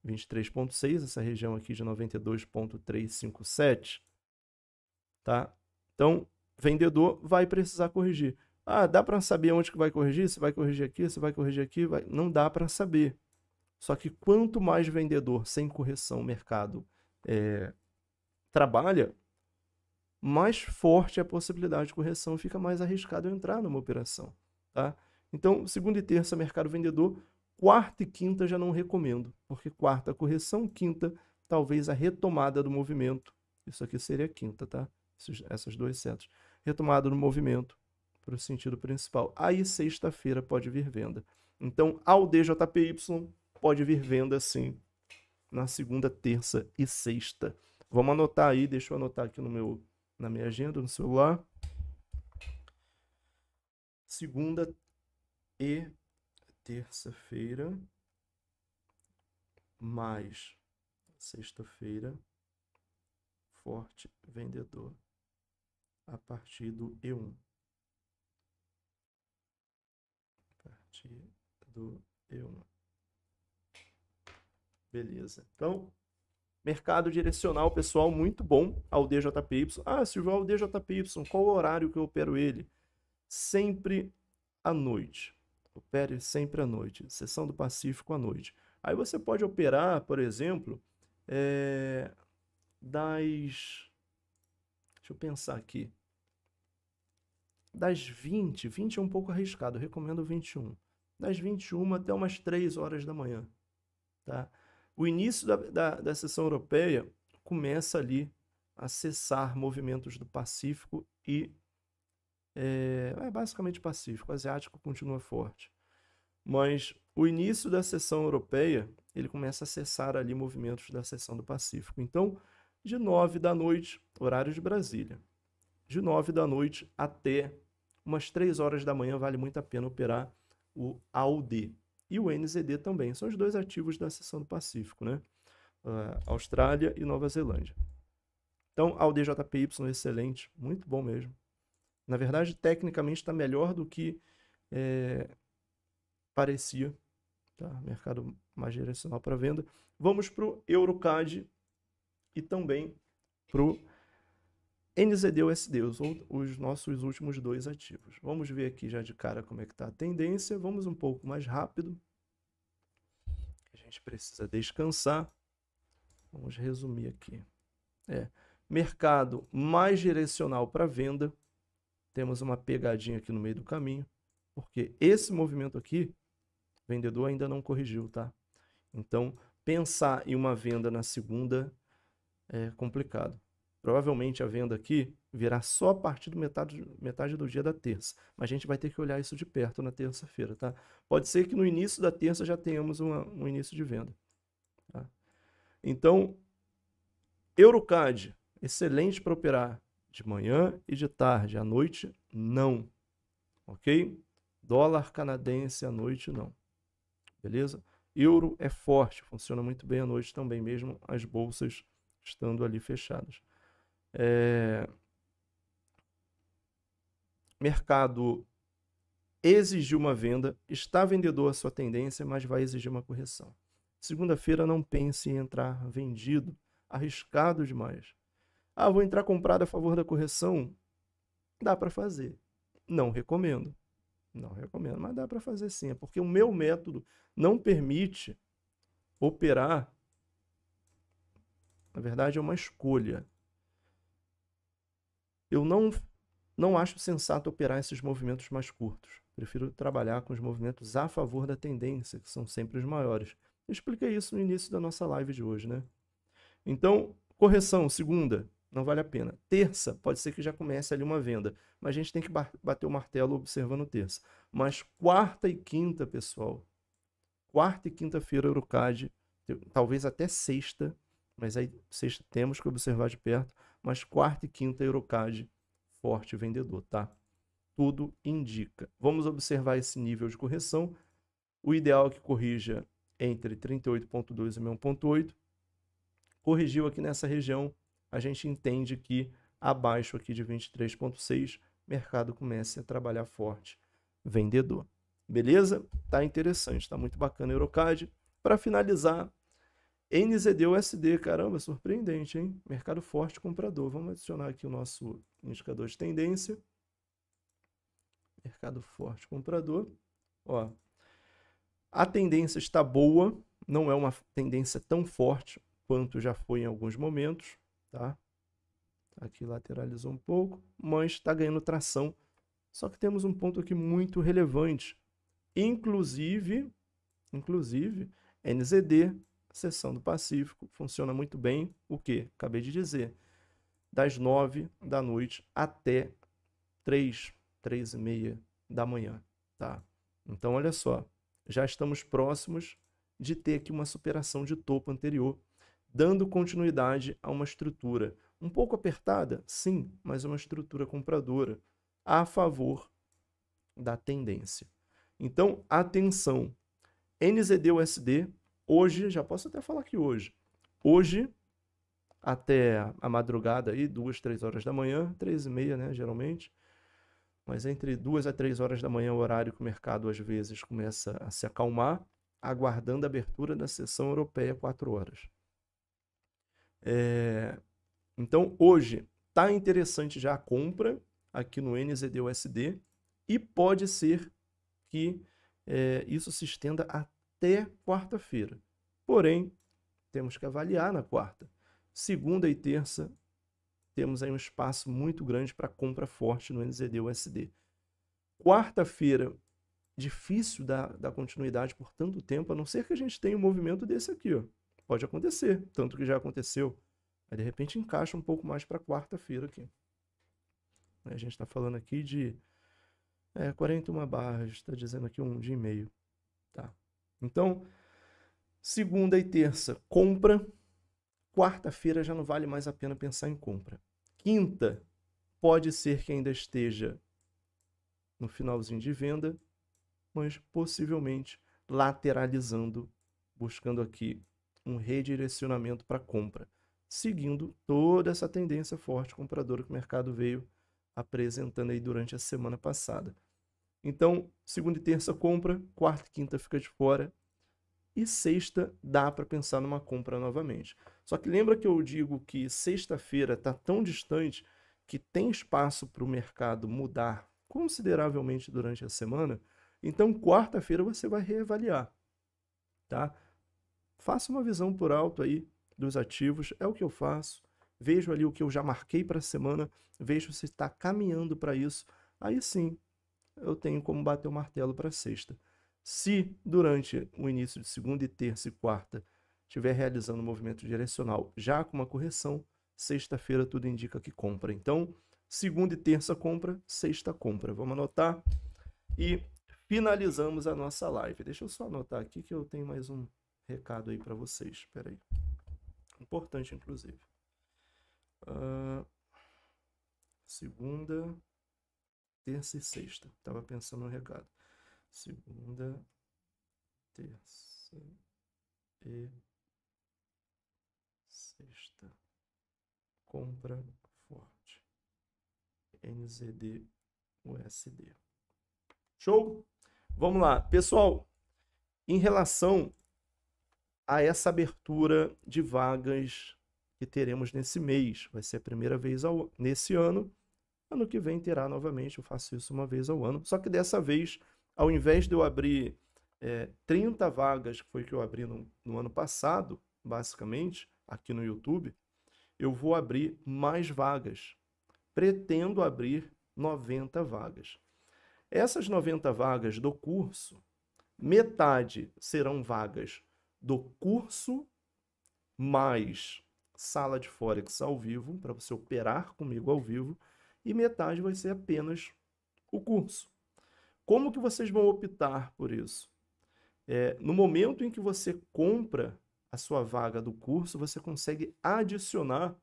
23,6, essa região aqui de 92,357, tá? Então, vendedor vai precisar corrigir. Ah, dá para saber onde que vai corrigir? Se vai corrigir aqui, se vai corrigir aqui? Não dá para saber. Só que quanto mais vendedor sem correção o mercado trabalha, mais forte é a possibilidade de correção, fica mais arriscado entrar numa operação, tá? Então, segunda e terça, mercado vendedor. Quarta e quinta já não recomendo, porque quarta a correção, quinta talvez a retomada do movimento. Isso aqui seria quinta, tá? Essas duas setas. Retomada do movimento para o sentido principal. Aí sexta-feira pode vir venda. Então, ao DJPY pode vir venda sim na segunda, terça e sexta. Vamos anotar aí, deixa eu anotar aqui na minha agenda, no celular. Segunda e terça-feira mais sexta-feira, forte vendedor a partir do E1. A partir do E1. Beleza. Então, mercado direcional, pessoal, muito bom ao DJPY. Ah, Silvio, ao DJPY, qual o horário que eu opero ele? Sempre à noite. Opere sempre à noite. Sessão do Pacífico à noite. Aí você pode operar, por exemplo, Deixa eu pensar aqui. Das 20 é um pouco arriscado, eu recomendo 21. Das 21 até umas 3 horas da manhã. Tá? O início da sessão europeia começa ali a cessar movimentos do Pacífico e basicamente Pacífico. O Asiático continua forte. Mas o início da sessão europeia, ele começa a cessar ali movimentos da sessão do Pacífico. Então, de 9 da noite, horário de Brasília, de 9 da noite até umas 3 horas da manhã, vale muito a pena operar o AUD. E o NZD também. São os dois ativos da sessão do Pacífico, né? Austrália e Nova Zelândia. Então, AUD JPY, excelente, muito bom mesmo. Na verdade, tecnicamente está melhor do que parecia. Tá? Mercado mais direcional para venda. Vamos para o EuroCAD e também para o NZD-USD, os nossos últimos dois ativos. Vamos ver aqui já de cara como é que está a tendência. Vamos um pouco mais rápido. A gente precisa descansar. Vamos resumir aqui. Mercado mais direcional para venda. Temos uma pegadinha aqui no meio do caminho, porque esse movimento aqui, vendedor ainda não corrigiu, tá? Então, pensar em uma venda na segunda é complicado. Provavelmente a venda aqui virá só a partir do metade do dia da terça. Mas a gente vai ter que olhar isso de perto na terça-feira, tá? Pode ser que no início da terça já tenhamos um início de venda. Tá? Então, EuroCAD, excelente para operar de manhã e de tarde. À noite, não. Ok? Dólar canadense à noite, não. Beleza? Euro é forte, funciona muito bem à noite também, mesmo as bolsas estando ali fechadas. Mercado exigiu uma venda, está vendedor a sua tendência, mas vai exigir uma correção. Segunda-feira, não pense em entrar vendido, arriscado demais. Ah, vou entrar comprado a favor da correção? Dá para fazer. Não recomendo. Não recomendo, mas dá para fazer sim. É porque o meu método não permite operar. Na verdade, é uma escolha. Eu não acho sensato operar esses movimentos mais curtos. Prefiro trabalhar com os movimentos a favor da tendência, que são sempre os maiores. Eu expliquei isso no início da nossa live de hoje, né? Então, correção, segunda, não vale a pena. Terça, pode ser que já comece ali uma venda, mas a gente tem que bater o martelo observando terça. Mas quarta e quinta, pessoal, quarta e quinta-feira, EuroCAD, talvez até sexta, mas aí sexta temos que observar de perto, mas quarta e quinta, EuroCAD, forte vendedor, tá? Tudo indica. Vamos observar esse nível de correção. O ideal é que corrija entre 38,2 e 61,8. Corrigiu aqui nessa região, a gente entende que abaixo aqui de 23,6, mercado comece a trabalhar forte, vendedor. Beleza? Tá interessante, tá muito bacana EuroCAD. Para finalizar, NZD-USD, caramba, surpreendente, hein? Mercado forte comprador. Vamos adicionar aqui o nosso indicador de tendência. Mercado forte comprador. Ó, a tendência está boa, não é uma tendência tão forte quanto já foi em alguns momentos, tá? Aqui lateralizou um pouco, mas está ganhando tração. Só que temos um ponto aqui muito relevante. Inclusive, NZD, seção do Pacífico, funciona muito bem. O que? Acabei de dizer. Das 9 da noite até 3h30 da manhã, tá? Então, olha só, já estamos próximos de ter aqui uma superação de topo anterior, dando continuidade a uma estrutura um pouco apertada, sim, mas uma estrutura compradora a favor da tendência. Então, atenção. NZD-USD, hoje, já posso até falar que hoje, até a madrugada aí, 2, 3 horas da manhã, 3h30, né, geralmente, mas entre 2 a 3 horas da manhã, o horário que o mercado às vezes começa a se acalmar, aguardando a abertura da sessão europeia 4 horas. Então, hoje, está interessante já a compra aqui no NZD-USD e pode ser que isso se estenda até quarta-feira. Porém, temos que avaliar na quarta. Segunda e terça, temos aí um espaço muito grande para compra forte no NZD-USD. Quarta-feira, difícil dar continuidade por tanto tempo, a não ser que a gente tenha um movimento desse aqui, ó. Pode acontecer, tanto que já aconteceu. Aí, de repente, encaixa um pouco mais para quarta-feira aqui. A gente está falando aqui de 41 barras, está dizendo aqui 1 dia e meio. Tá? Então, segunda e terça, compra. Quarta-feira já não vale mais a pena pensar em compra. Quinta, pode ser que ainda esteja no finalzinho de venda, mas possivelmente lateralizando, buscando aqui um redirecionamento para compra, seguindo toda essa tendência forte compradora que o mercado veio apresentando aí durante a semana passada. Então, segunda e terça compra, quarta e quinta fica de fora, e sexta dá para pensar numa compra novamente. Só que lembra que eu digo que sexta-feira está tão distante que tem espaço para o mercado mudar consideravelmente durante a semana? Então, quarta-feira você vai reavaliar, tá? Faça uma visão por alto aí dos ativos, é o que eu faço. Vejo ali o que eu já marquei para a semana, vejo se está caminhando para isso. Aí sim, eu tenho como bater o martelo para sexta. Se durante o início de segunda e terça e quarta estiver realizando um movimento direcional já com uma correção, sexta-feira tudo indica que compra. Então, segunda e terça compra, sexta compra. Vamos anotar e finalizamos a nossa live. Deixa eu só anotar aqui que eu tenho mais um recado aí para vocês. Espera aí. Importante, inclusive. Segunda, terça e sexta. Estava pensando no recado. Segunda, terça e sexta. Compra forte. NZD-USD. Show? Vamos lá. Pessoal, em relação a essa abertura de vagas que teremos nesse mês, vai ser a primeira vez nesse ano. Ano que vem terá novamente, eu faço isso uma vez ao ano. Só que dessa vez, ao invés de eu abrir 30 vagas, que foi que eu abri no ano passado, basicamente, aqui no YouTube, eu vou abrir mais vagas. Pretendo abrir 90 vagas. Essas 90 vagas do curso, metade serão vagas do curso mais sala de Forex ao vivo, para você operar comigo ao vivo, e metade vai ser apenas o curso. Como que vocês vão optar por isso? No momento em que você compra a sua vaga do curso, você consegue adicionar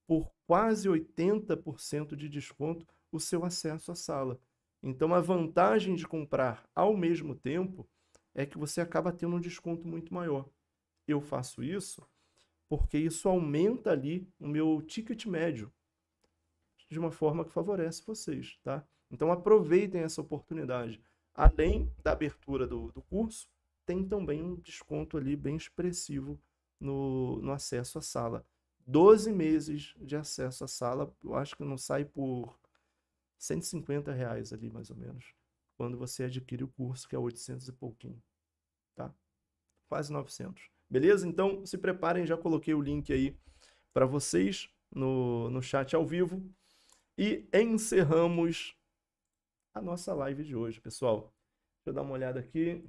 por quase 80% de desconto o seu acesso à sala. Então, a vantagem de comprar ao mesmo tempo é que você acaba tendo um desconto muito maior. Eu faço isso porque isso aumenta ali o meu ticket médio de uma forma que favorece vocês, tá? Então, aproveitem essa oportunidade. Além da abertura do curso, tem também um desconto ali bem expressivo no acesso à sala. 12 meses de acesso à sala, eu acho que não sai por R$ 150 ali, mais ou menos, quando você adquire o curso, que é 800 e pouquinho, tá? Quase 900. Beleza? Então, se preparem, já coloquei o link aí para vocês no chat ao vivo. E encerramos a nossa live de hoje, pessoal. Deixa eu dar uma olhada aqui.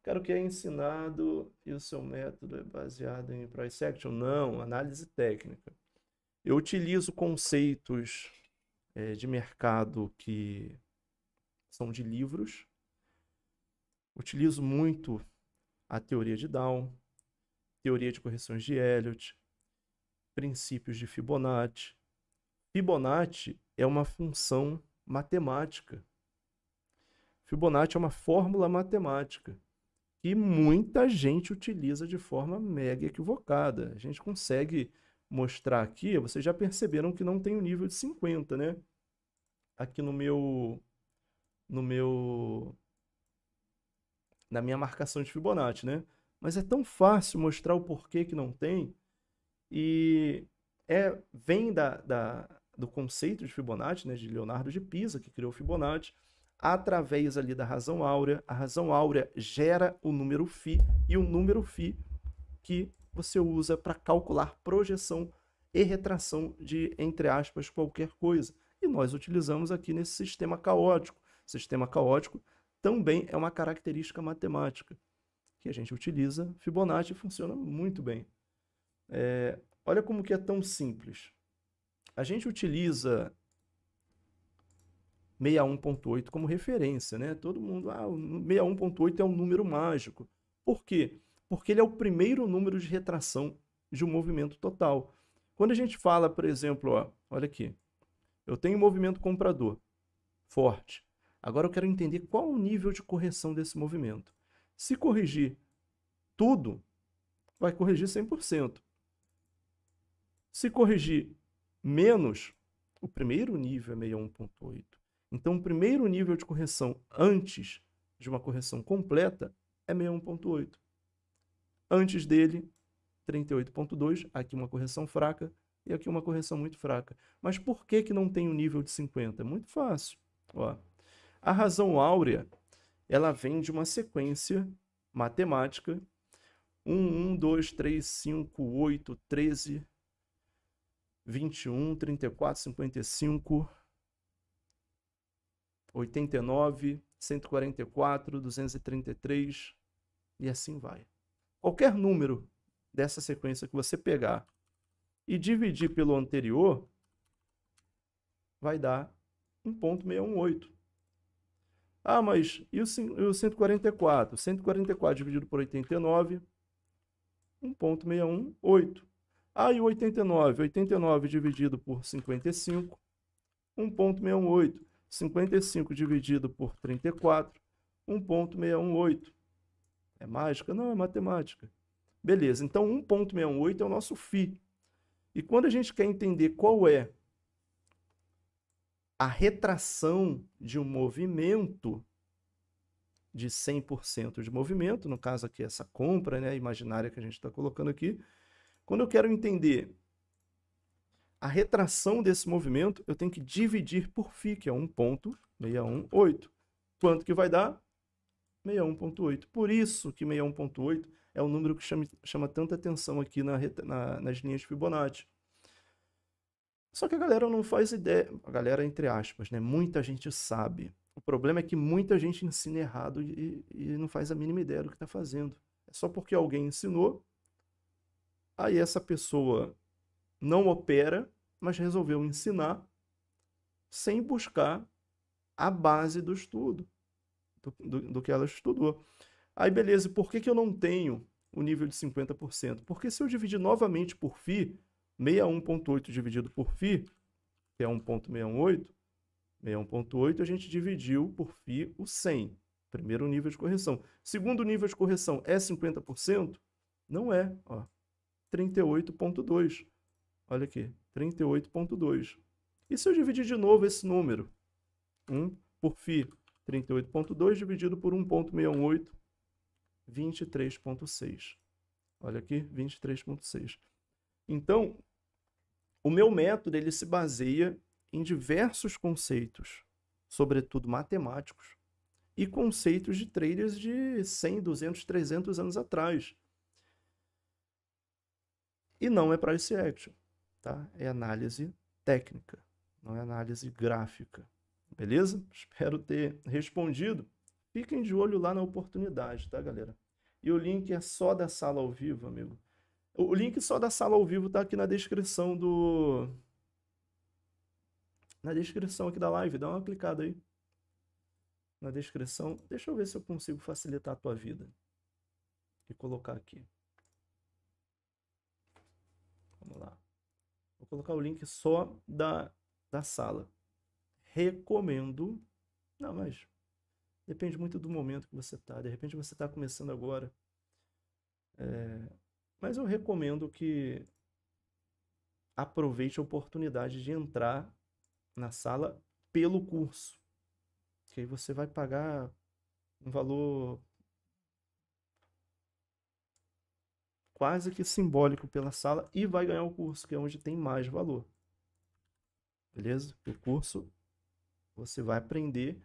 Cara, o que é ensinado e o seu método é baseado em price action? Não, análise técnica. Eu utilizo conceitos de mercado que são de livros. Utilizo muito a teoria de Down, teoria de correções de Elliott, princípios de Fibonacci. Fibonacci é uma função matemática. Fibonacci é uma fórmula matemática que muita gente utiliza de forma mega equivocada. A gente consegue mostrar aqui, vocês já perceberam que não tem o nível de 50, né? Aqui na minha marcação de Fibonacci, né? Mas é tão fácil mostrar o porquê que não tem, e vem do conceito de Fibonacci, né, de Leonardo de Pisa, que criou Fibonacci, através ali da razão áurea. A razão áurea gera o número φ, e o número φ que você usa para calcular projeção e retração de, entre aspas, qualquer coisa. E nós utilizamos aqui nesse sistema caótico. Sistema caótico também é uma característica matemática que a gente utiliza. Fibonacci funciona muito bem. Olha como que é tão simples. A gente utiliza 61.8 como referência, né? Todo mundo, o 61.8 é um número mágico. Por quê? Porque ele é o primeiro número de retração de um movimento total. Quando a gente fala, por exemplo, olha aqui, eu tenho um movimento comprador forte. Agora eu quero entender qual o nível de correção desse movimento. Se corrigir tudo, vai corrigir 100%. Se corrigir menos, o primeiro nível é 61.8. Então, o primeiro nível de correção antes de uma correção completa é 61.8. Antes dele, 38.2, aqui uma correção fraca e aqui uma correção muito fraca. Mas por que não tem o nível de 50? É muito fácil. A razão áurea, ela vem de uma sequência matemática 1, 2, 3, 5, 8, 13, 21, 34, 55, 89, 144, 233 e assim vai. Qualquer número dessa sequência que você pegar e dividir pelo anterior, vai dar 1.618. Mas e o 144? 144 dividido por 89, 1.618. E o 89? 89 dividido por 55, 1.618. 55 dividido por 34, 1.618. É mágica? Não, é matemática. Beleza, então 1.618 é o nosso φ. E quando a gente quer entender qual é a retração de um movimento de 100% de movimento, no caso aqui essa compra, né, imaginária que a gente está colocando aqui, quando eu quero entender a retração desse movimento, eu tenho que dividir por φ, que é 1.618. Quanto que vai dar? 61.8. Por isso que 61.8 é o número que chama tanta atenção aqui nas linhas de Fibonacci. Só que a galera não faz ideia, a galera entre aspas, né? Muita gente sabe. O problema é que muita gente ensina errado e não faz a mínima ideia do que está fazendo. É só porque alguém ensinou, aí essa pessoa não opera, mas resolveu ensinar sem buscar a base do estudo, do que ela estudou. Aí beleza, por que eu não tenho o nível de 50%? Porque se eu dividir novamente por φ, 61.8 dividido por φ, que é 1.618, 61.8 a gente dividiu por φ o 100, primeiro nível de correção. Segundo nível de correção é 50%? Não é, 38.2. Olha aqui, 38.2. E se eu dividir de novo esse número? 1 por φ, 38.2 dividido por 1.618, 23.6. Olha aqui, 23.6. Então, o meu método ele se baseia em diversos conceitos, sobretudo matemáticos, e conceitos de traders de 100, 200, 300 anos atrás. E não é price action, tá? É análise técnica, não é análise gráfica. Beleza? Espero ter respondido. Fiquem de olho lá na oportunidade, tá, galera? E o link é só da sala ao vivo, amigo. O link só da sala ao vivo tá aqui na descrição na descrição aqui da live. Dá uma clicada aí na descrição. Deixa eu ver se eu consigo facilitar a tua vida e colocar aqui. Vamos lá. Vou colocar o link só da sala. Recomendo. Não, mas Depende muito do momento que você está. De repente você está começando agora. Mas eu recomendo que aproveite a oportunidade de entrar na sala pelo curso. Que aí você vai pagar um valor quase que simbólico pela sala e vai ganhar o curso, que é onde tem mais valor. Beleza? O curso você vai aprender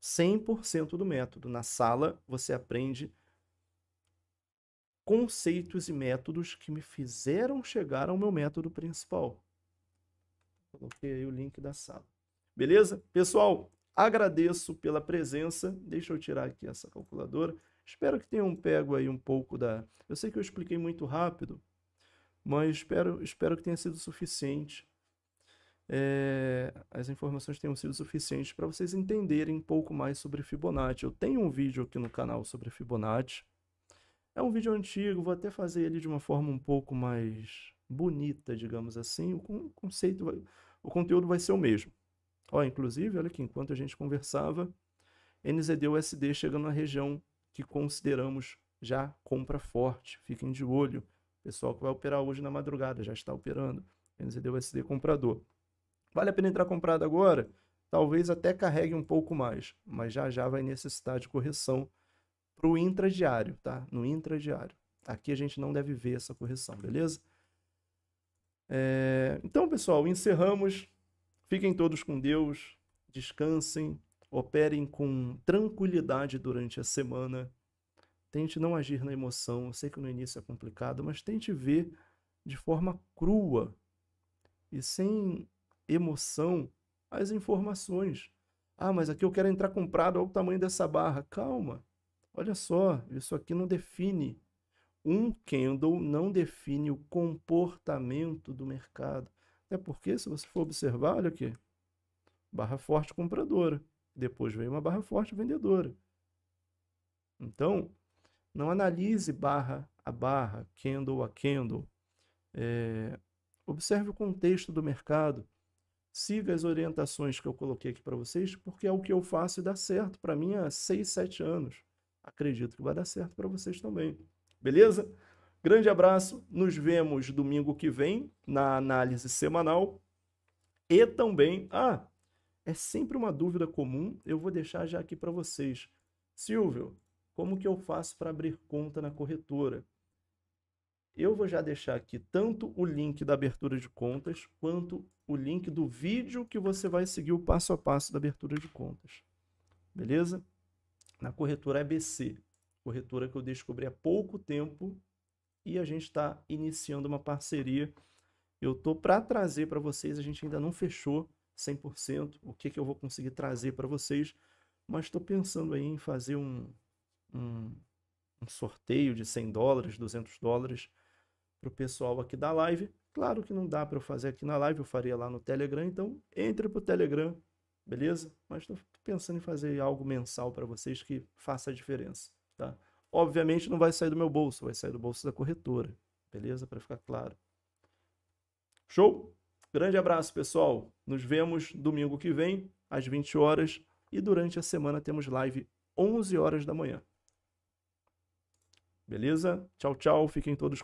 100% do método. Na sala você aprende conceitos e métodos que me fizeram chegar ao meu método principal. Coloquei aí o link da sala. Beleza? Pessoal, agradeço pela presença. Deixa eu tirar aqui essa calculadora. Espero que tenham pego aí um pouco da... Eu sei que eu expliquei muito rápido, mas espero que tenha sido suficiente. As informações tenham sido suficientes para vocês entenderem um pouco mais sobre Fibonacci. Eu tenho um vídeo aqui no canal sobre Fibonacci. É um vídeo antigo, vou até fazer ele de uma forma um pouco mais bonita, digamos assim. O conteúdo vai ser o mesmo. Ó, inclusive, olha aqui, enquanto a gente conversava, NZD-USD chegando na região que consideramos já compra forte. Fiquem de olho. Pessoal que vai operar hoje na madrugada já está operando. NZD-USD comprador. Vale a pena entrar comprado agora? Talvez até carregue um pouco mais, mas já vai necessitar de correção para o intradiário, tá? No intradiário. Aqui a gente não deve ver essa correção, beleza? Então, pessoal, encerramos. Fiquem todos com Deus, descansem, operem com tranquilidade durante a semana. Tente não agir na emoção. Eu sei que no início é complicado, mas tente ver de forma crua e sem emoção as informações. Ah, mas aqui eu quero entrar comprado, olha o tamanho dessa barra. Calma. Olha só, isso aqui não define. Um candle não define o comportamento do mercado. Até porque, se você for observar, olha aqui, barra forte compradora. Depois veio uma barra forte vendedora. Então, não analise barra a barra, candle a candle. Observe o contexto do mercado. Siga as orientações que eu coloquei aqui para vocês, porque é o que eu faço e dá certo para mim há 6, 7 anos. Acredito que vai dar certo para vocês também. Beleza? Grande abraço. Nos vemos domingo que vem na análise semanal. E também... é sempre uma dúvida comum. Eu vou deixar já aqui para vocês. Silvio, como que eu faço para abrir conta na corretora? Eu vou já deixar aqui tanto o link da abertura de contas, quanto o link do vídeo que você vai seguir o passo a passo da abertura de contas. Beleza? Na corretora ABC, corretora que eu descobri há pouco tempo e a gente está iniciando uma parceria. Eu estou para trazer para vocês, a gente ainda não fechou 100% o que eu vou conseguir trazer para vocês, mas estou pensando aí em fazer um sorteio de $100, $200 para o pessoal aqui da live. Claro que não dá para eu fazer aqui na live, eu faria lá no Telegram, então entre para o Telegram, beleza? Mas estou pensando em fazer algo mensal para vocês que faça a diferença, tá? Obviamente não vai sair do meu bolso, vai sair do bolso da corretora, beleza? Para ficar claro. Show? Grande abraço, pessoal. Nos vemos domingo que vem, às 20 horas, e durante a semana temos live 11 horas da manhã. Beleza? Tchau, tchau. Fiquem todos